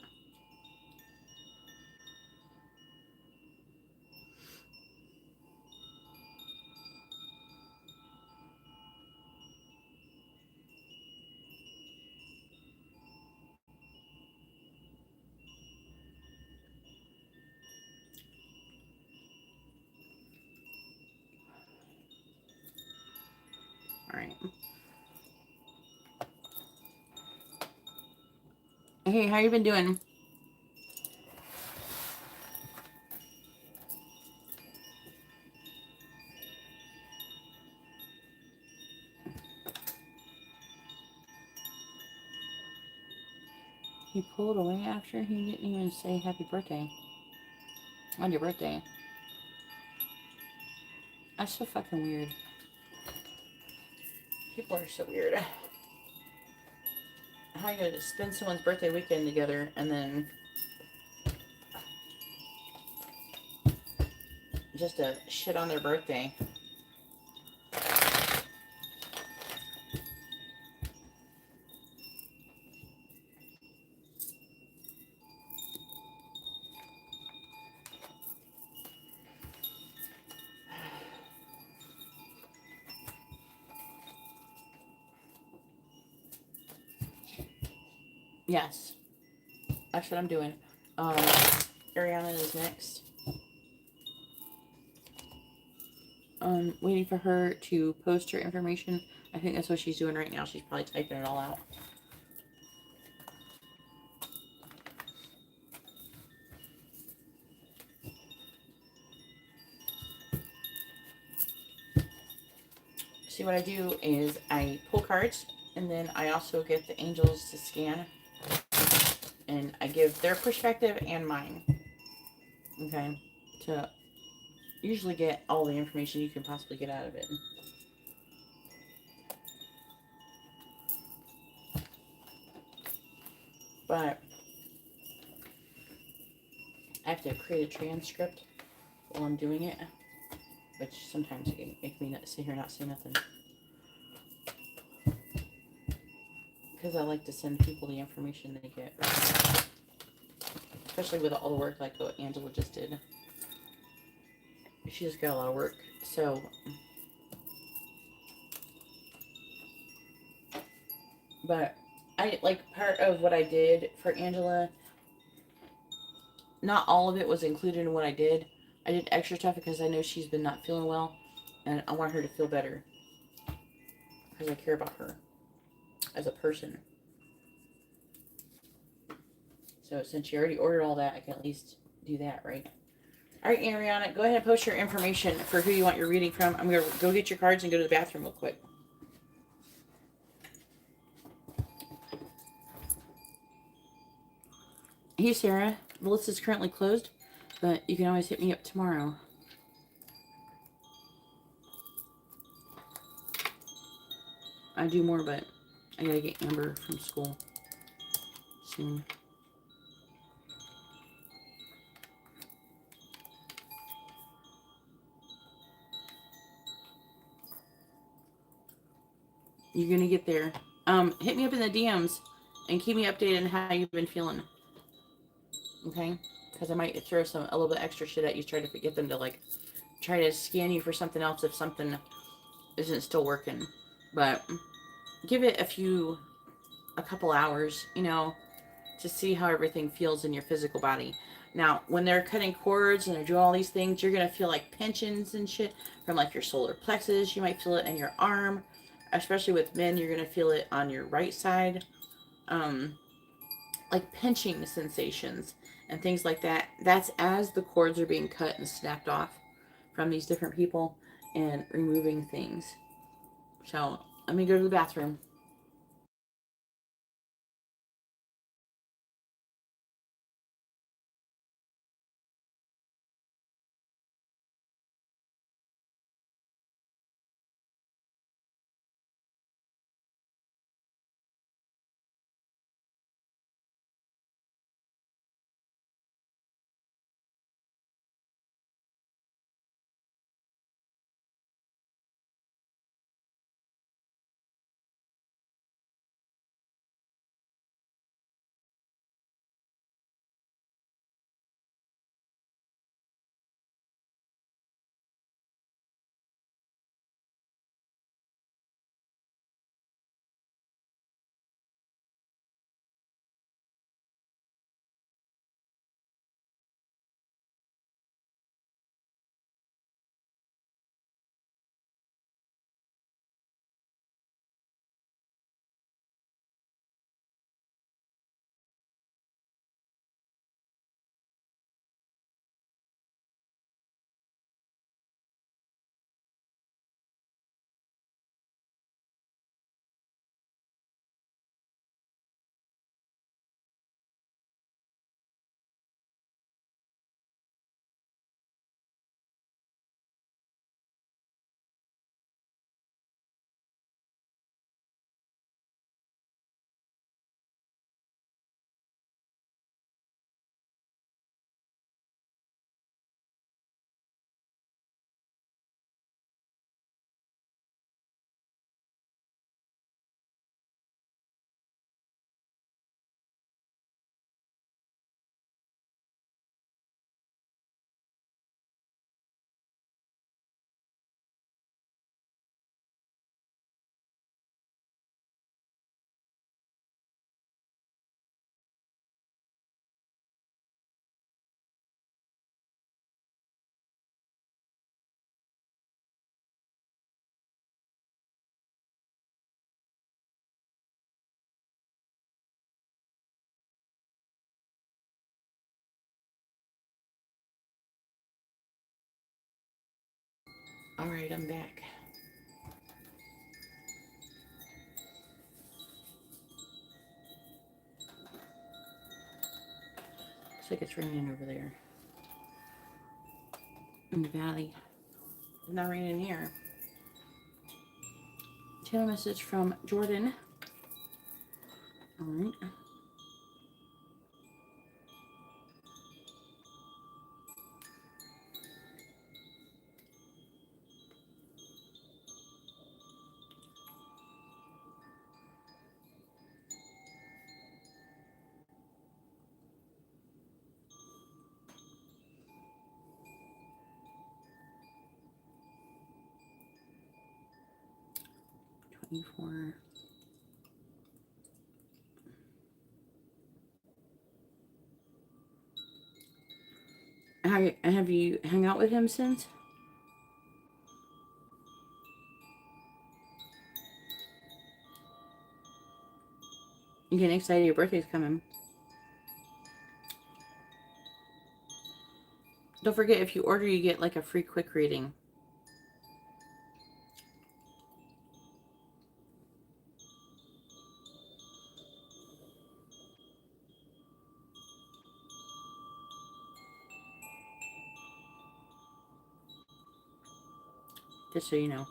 All right. Hey, how you been doing? He pulled away after he didn't even say happy birthday. On your birthday. That's so fucking weird. People are so weird. How are you gonna spend someone's birthday weekend together and then just to shit on their birthday? Yes, that's what I'm doing. Ariana is next. Waiting for her to post her information. I think that's what she's doing right now. She's probably typing it all out. See, what I do is I pull cards, and then I also get the angels to scan, and I give their perspective and mine. Okay, to usually get all the information you can possibly get out of it. But I have to create a transcript while I'm doing it, which sometimes it can make me not sit here not say nothing. Because I like to send people the information they get. Especially with all the work like what Angela just did. She just got a lot of work. So, but I like part of what I did for Angela. Not all of it was included in what I did. I did extra stuff because I know she's been not feeling well, and I want her to feel better because I care about her as a person. So since you already ordered all that, I can at least do that, right? All right, Ariana, go ahead and post your information for who you want your reading from. I'm going to go get your cards and go to the bathroom real quick. Hey, Sarah. The list is currently closed, but you can always hit me up tomorrow. I do more, but I gotta get Amber from school soon. You're gonna get there. Hit me up in the DMs and keep me updated on how you've been feeling. Okay? Because I might throw a little bit extra shit at you, try to get them to like try to scan you for something else if something isn't still working. But give it a couple hours, to see how everything feels in your physical body. Now, when they're cutting cords and they're doing all these things, you're gonna feel like pinchings and shit from like your solar plexus. You might feel it in your arm. Especially with men, you're gonna feel it on your right side. Like pinching sensations and things like that. That's as the cords are being cut and snapped off from these different people and removing things. So let me go to the bathroom. All right, I'm back. Looks like it's raining over there in the valley. It's not raining here. Channel message from Jordan. All right. For have you hung out with him since? You getting excited your birthday's coming. Don't forget, if you order, you get like a free quick reading. Just so you know.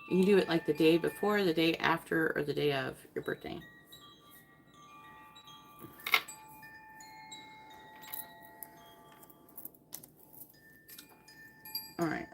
You can do it like the day before, the day after, or the day of your birthday. All right.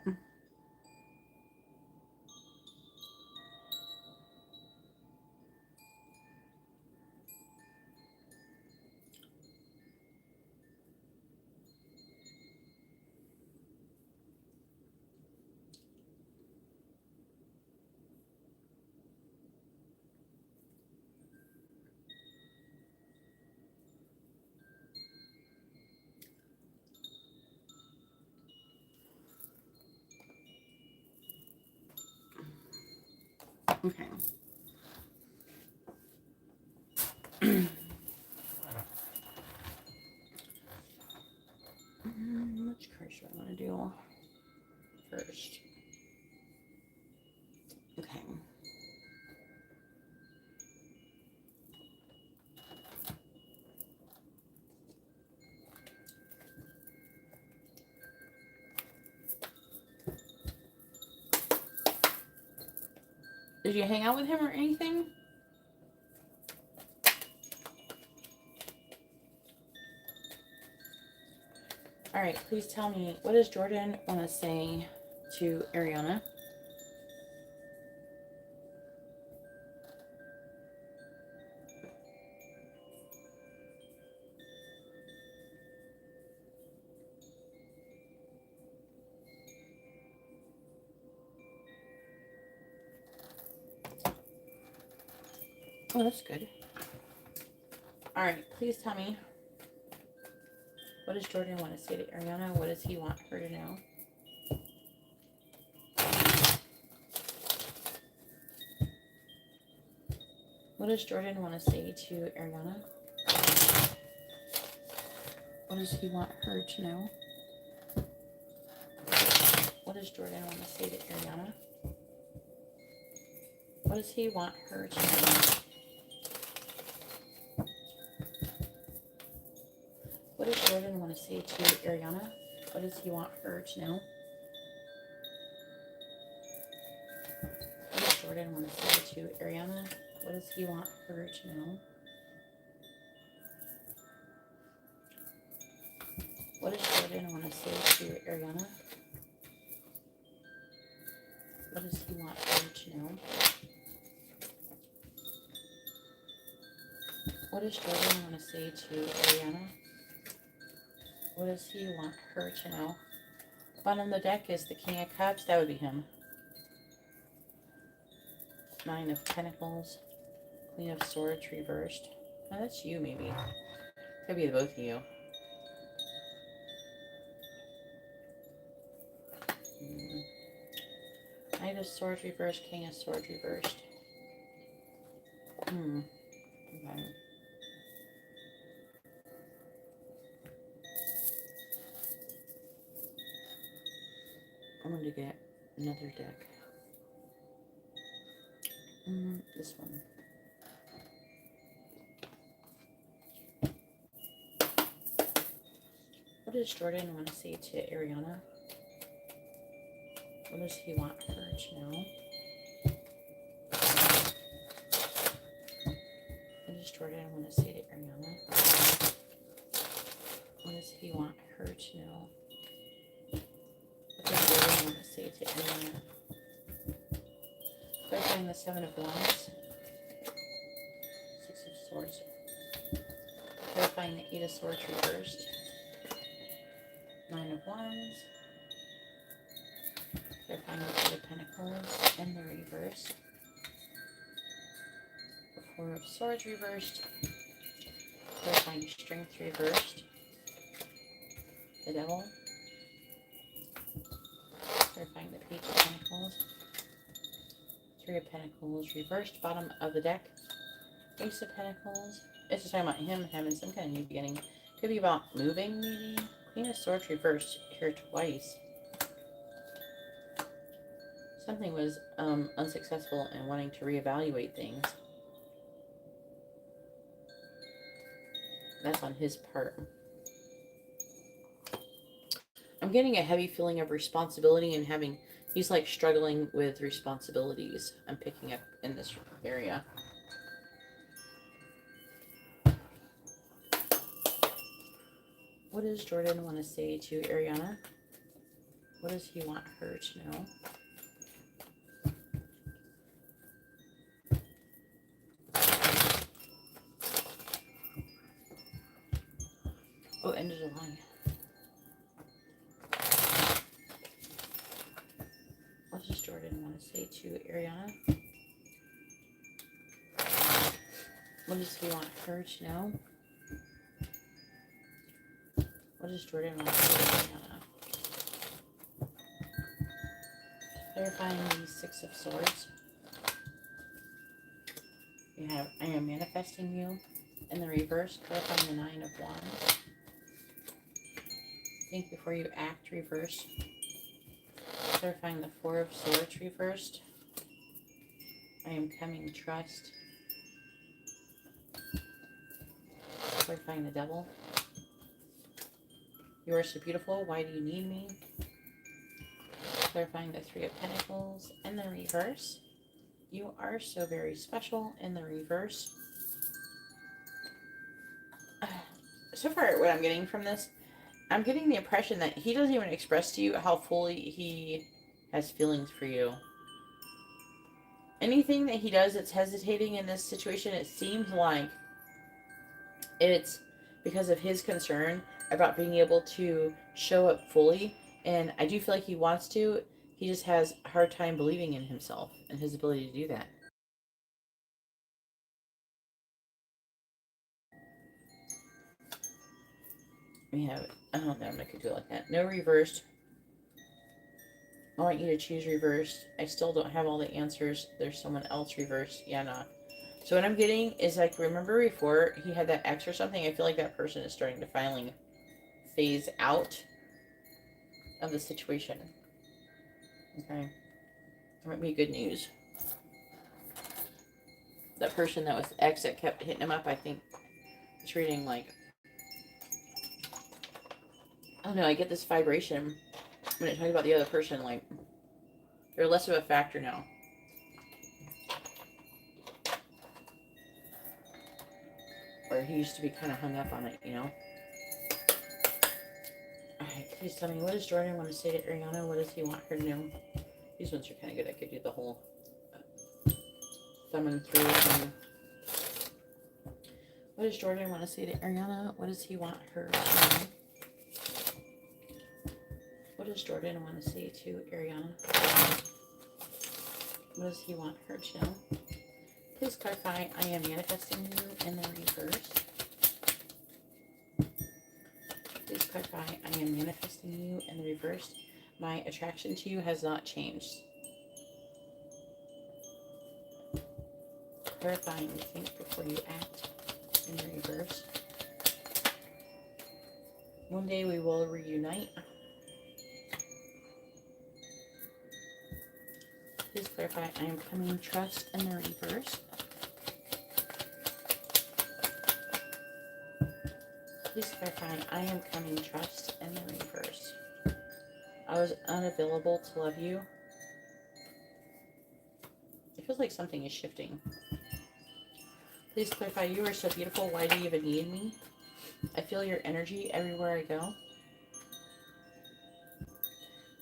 Okay. Which cards do I want to do first? Okay. Did you hang out with him or anything? All right, please tell me, what does Jordan want to say to Ariana? Oh, that's good. All right, please tell me, what does Jordan want to say to Ariana? What does he want her to know? What does Jordan want to say to Ariana? What does he want her to know? What does Jordan want to say to Ariana? What does he want her to know? What does Jordan want to say to Ariana? What does he want her to know? What does Jordan want to say to Ariana? What does he want her to know? What does Jordan want to say to Ariana? What does he want her to know? What does Jordan want to say to Ariana? What does he want her to know? Bottom of the deck is the King of Cups. That would be him. Nine of Pentacles. Queen of Swords reversed. Oh, that's you, maybe. Could be both of you. Knight of Swords reversed. King of Swords reversed. Okay. I wanted to get Another deck. This one. What does Jordan want to say to Ariana? What does he want her to know? What does Jordan want to say to Ariana? What does he want her to know? What does Jordan want to say to Ariana? Clarifying the Seven of Wands. Six of Swords. Clarifying the Eight of Swords reversed. Nine of Wands. Clarifying the Eight of Pentacles and the reverse. The Four of Swords reversed. Clarifying Strength reversed. The Devil. Clarifying the Page of Pentacles. Three of Pentacles reversed. Bottom of the deck. Ace of Pentacles. It's just talking about him having some kind of new beginning. Could be about moving, maybe. Queen of Swords reversed here twice. Something was unsuccessful in wanting to reevaluate things. That's on his part. I'm getting a heavy feeling of responsibility and having... He's like struggling with responsibilities. I'm picking up in this area. What does Jordan want to say to Ariana? What does he want her to know? Oh, end of July. What does Jordan want to say to Ariana? What does he want her to know? What does Jordan want to say to Ariana? Clarifying the Six of Swords. You have I am manifesting you. In the reverse, clarifying the Nine of Wands. Think before you act reversed. Clarifying the Four of Swords reversed. I am coming trust. Clarifying the Devil. You are so beautiful. Why do you need me? Clarifying the Three of Pentacles in the reverse. You are so very special in the reverse. So far, what I'm getting from this, I'm getting the impression that he doesn't even express to you how fully he has feelings for you. Anything that he does that's hesitating in this situation, it seems like it's because of his concern about being able to show up fully. And I do feel like he wants to. He just has a hard time believing in himself and his ability to do that. We have, I don't know, I could do it like that. No reversed. I want you to choose reversed. I still don't have all the answers. There's someone else reversed. Yeah, no. So what I'm getting is like, remember before he had that X or something? I feel like that person is starting to finally phase out of the situation. Okay. That might be good news. That person that was X that kept hitting him up, I think, is reading like, I don't know, I get this vibration when it talks about the other person, like, they're less of a factor now. Where he used to be kind of hung up on it, you know? Alright, please tell me, what does Jordan want to say to Ariana? What does he want her to know? These ones are kind of good. I could do the whole thumbing through them. What does Jordan want to say to Ariana? What does he want her to know? What does Jordan want to say to Ariana? What does he want her to know? Please clarify, I am manifesting you in the reverse. Please clarify, I am manifesting you in the reverse. My attraction to you has not changed. Clarifying, think before you act in the reverse. One day we will reunite. Please clarify, I am coming trust in the reverse. Please clarify, I am coming trust in the reverse. I was unavailable to love you. It feels like something is shifting. Please clarify, you are so beautiful. Why do you even need me? I feel your energy everywhere I go.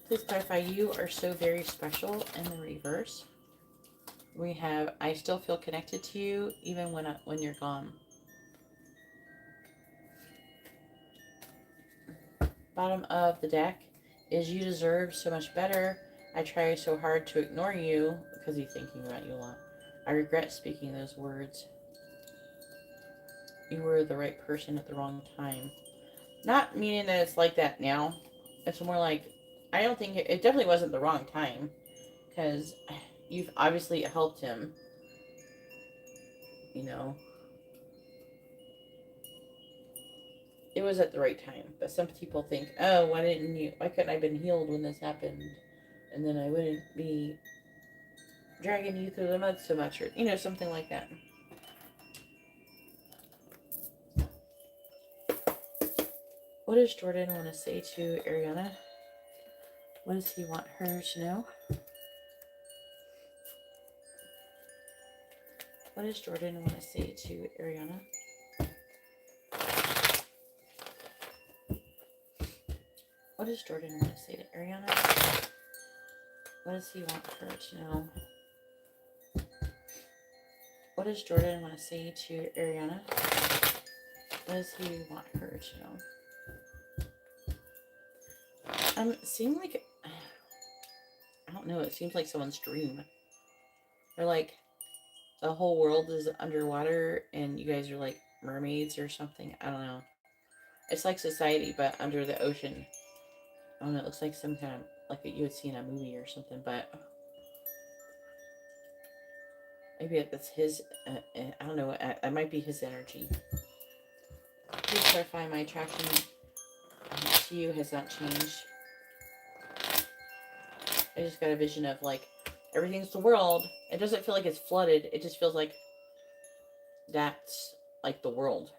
Please clarify, you are so very special in the reverse. We have, I still feel connected to you even when you're gone. Bottom of the deck is you deserve so much better. I try so hard to ignore you because he's thinking about you a lot. I regret speaking those words. You were the right person at the wrong time. Not meaning that it's like that now. It's more like, I don't think it definitely wasn't the wrong time because you've obviously helped him, you know. It was at the right time. But some people think, oh, why couldn't I have been healed when this happened? And then I wouldn't be dragging you through the mud so much, or, you know, something like that. What does Jordan want to say to Ariana? What does he want her to know? What does Jordan want to say to Ariana? What does Jordan want to say to Ariana? What does he want her to know? What does Jordan want to say to Ariana? What does he want her to know? Seem like, I don't know, it seems like someone's dream. Or like the whole world is underwater and you guys are like mermaids or something. I don't know. It's like society but under the ocean. I don't know, it looks like some kind of, like you would see in a movie or something, but maybe that's his, I don't know, that might be his energy. Please clarify, my attraction to you has not changed. I just got a vision of like, everything's the world. It doesn't feel like it's flooded. It just feels like that's like the world.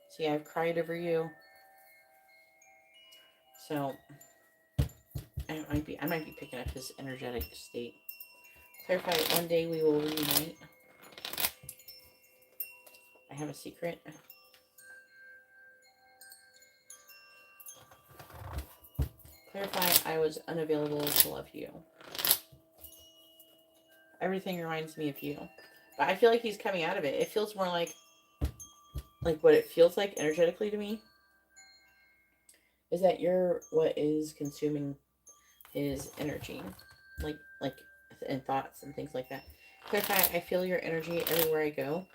See, I've cried over you. So I might be picking up his energetic state. Clarify, one day we will reunite. I have a secret. Clarify, I was unavailable to love you. Everything reminds me of you. But I feel like he's coming out of it. It feels more like what it feels like energetically to me is that you're what is consuming his energy. Like and thoughts and things like that. Clarify, I feel your energy everywhere I go.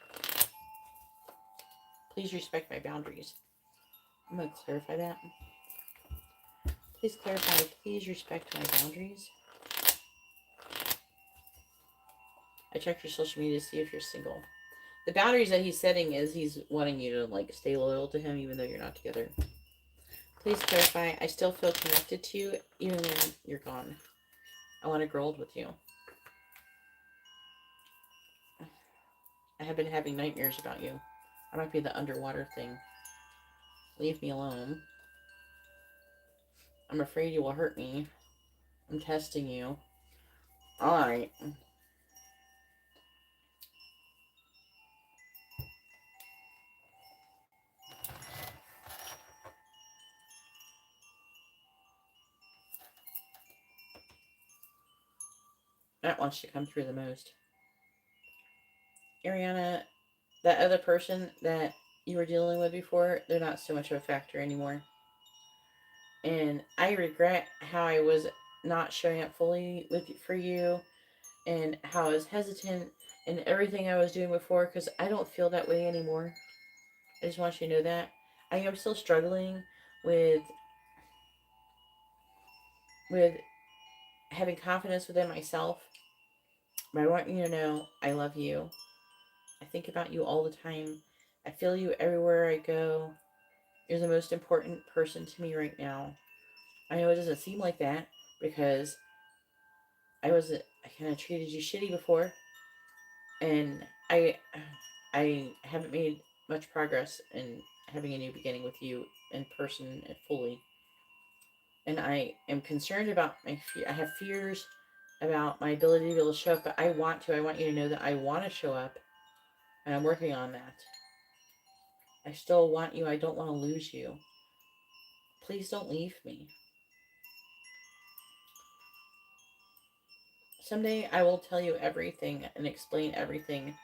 Please respect my boundaries. I'm going to clarify that. Please clarify, please respect my boundaries. I checked your social media to see if you're single. The boundaries that he's setting is he's wanting you to like stay loyal to him even though you're not together. Please clarify, I still feel connected to you even when you're gone. I want to grow old with you. I have been having nightmares about you. I might be the underwater thing. Leave me alone. I'm afraid you will hurt me. I'm testing you. Alright. That wants to come through the most. Ariana, that other person that you were dealing with before, they're not so much of a factor anymore. And I regret how I was not showing up fully for you and how I was hesitant in everything I was doing before because I don't feel that way anymore. I just want you to know that. I am still struggling with having confidence within myself. But I want you to know I love you. I think about you all the time. I feel you everywhere I go. You're the most important person to me right now. I know it doesn't seem like that because I kind of treated you shitty before, and I haven't made much progress in having a new beginning with you in person and fully. And I am concerned about my fear. I have fears about my ability to be able to show up, but I want to. I want you to know that I want to show up, and I'm working on that. I still want you. I don't want to lose you. Please don't leave me. Someday I will tell you everything and explain everything.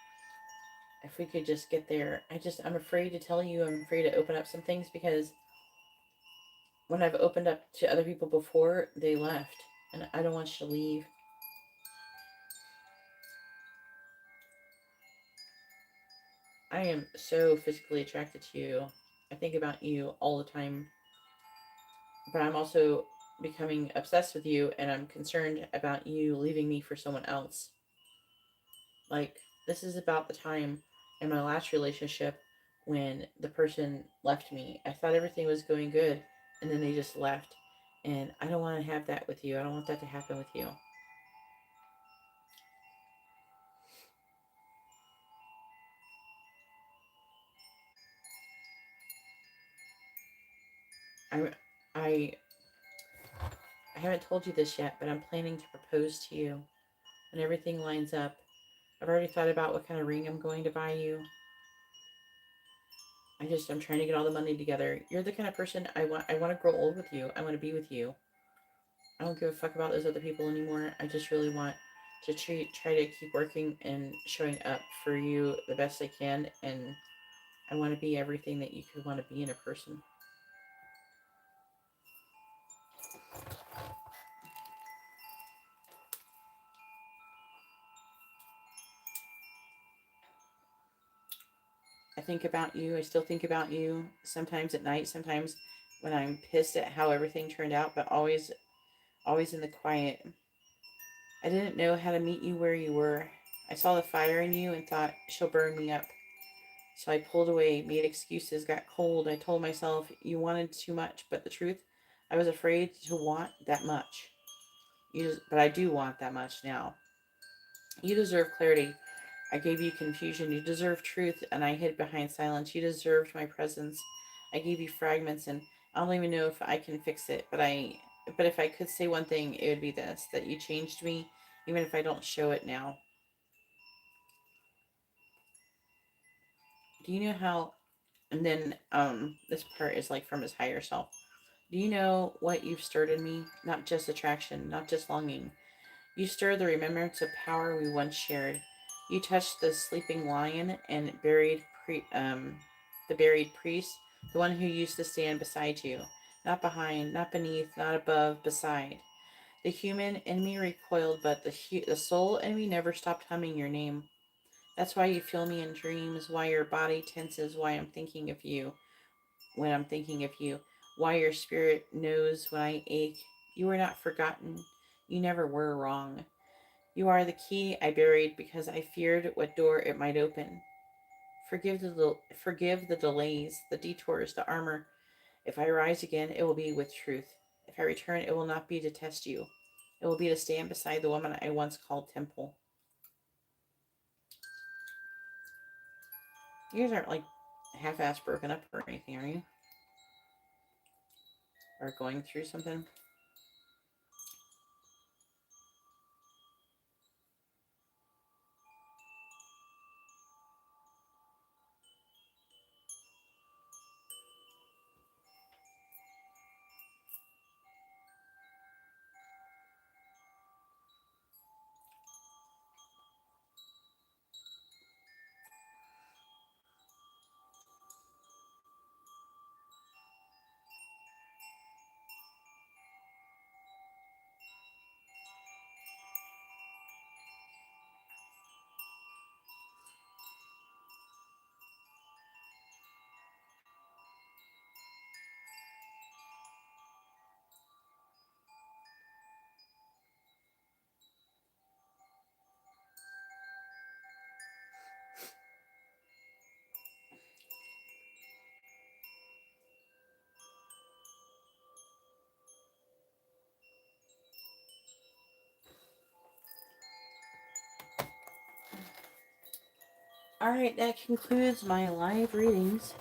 If we could just get there. I'm afraid to tell you. I'm afraid to open up some things because when I've opened up to other people before, they left. And I don't want you to leave. I am so physically attracted to you. I think about you all the time. But I'm also becoming obsessed with you, and I'm concerned about you leaving me for someone else. Like, this is about the time in my last relationship when the person left me. I thought everything was going good, and then they just left. And I don't want to have that with you. I don't want that to happen with you. I, I, I haven't told you this yet, but I'm planning to propose to you when everything lines up. I've already thought about what kind of ring I'm going to buy you. I'm trying to get all the money together. You're the kind of person I want to grow old with you. I want to be with you. I don't give a fuck about those other people anymore. I just really want to try to keep working and showing up for you the best I can, and I want to be everything that you could want to be in a person. I think about you. I still think about you. Sometimes at night. Sometimes when I'm pissed at how everything turned out. But always in the quiet. I didn't know how to meet you where you were. I saw the fire in you and thought she'll burn me up. So I pulled away, made excuses, got cold. I told myself you wanted too much, but the truth, I was afraid to want that much. But I do want that much now. You deserve clarity. I gave you confusion. You deserve truth, and I hid behind silence. You deserved my presence. I gave you fragments, and I don't even know if I can fix it. But if I could say one thing, it would be this: that you changed me, even if I don't show it now. Do you know how? And then this part is like from his higher self. Do you know what you've stirred in me? Not just attraction, not just longing. You stir the remembrance of power we once shared. You touched the sleeping lion and the buried priest, the one who used to stand beside you. Not behind, not beneath, not above, beside. The human in me recoiled, but the soul in me never stopped humming your name. That's why you feel me in dreams, why your body tenses, why I'm thinking of you when I'm thinking of you, why your spirit knows when I ache. You are not forgotten. You never were wrong. You are the key I buried because I feared what door it might open. Forgive the delays, the detours, the armor. If I rise again, it will be with truth. If I return, it will not be to test you. It will be to stand beside the woman I once called Temple. You guys aren't like half-ass broken up or anything, are you? Or going through something? Alright, that concludes my live readings.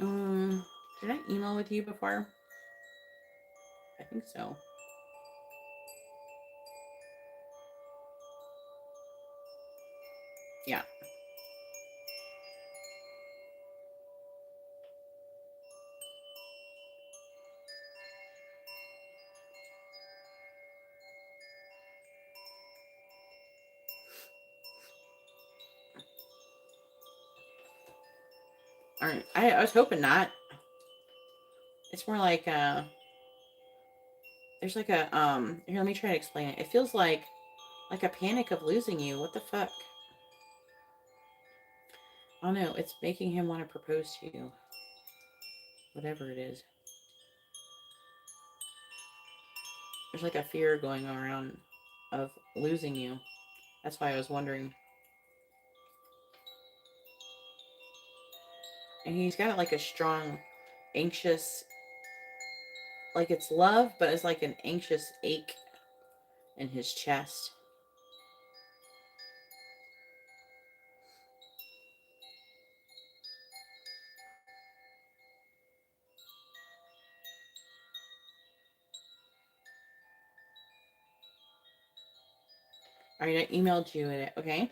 Did I email with you before? I think so. Yeah. Alright, I was hoping not. It's more like, there's like a, here, let me try to explain it. It feels like a panic of losing you. What the fuck? Oh no, it's making him want to propose to you. Whatever it is. There's like a fear going around of losing you. That's why I was wondering. And he's got like a strong, anxious, like it's love, but it's like an anxious ache in his chest. Alright, I emailed you it, okay?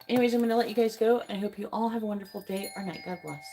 Anyways, I'm going to let you guys go. I hope you all have a wonderful day or night. God bless.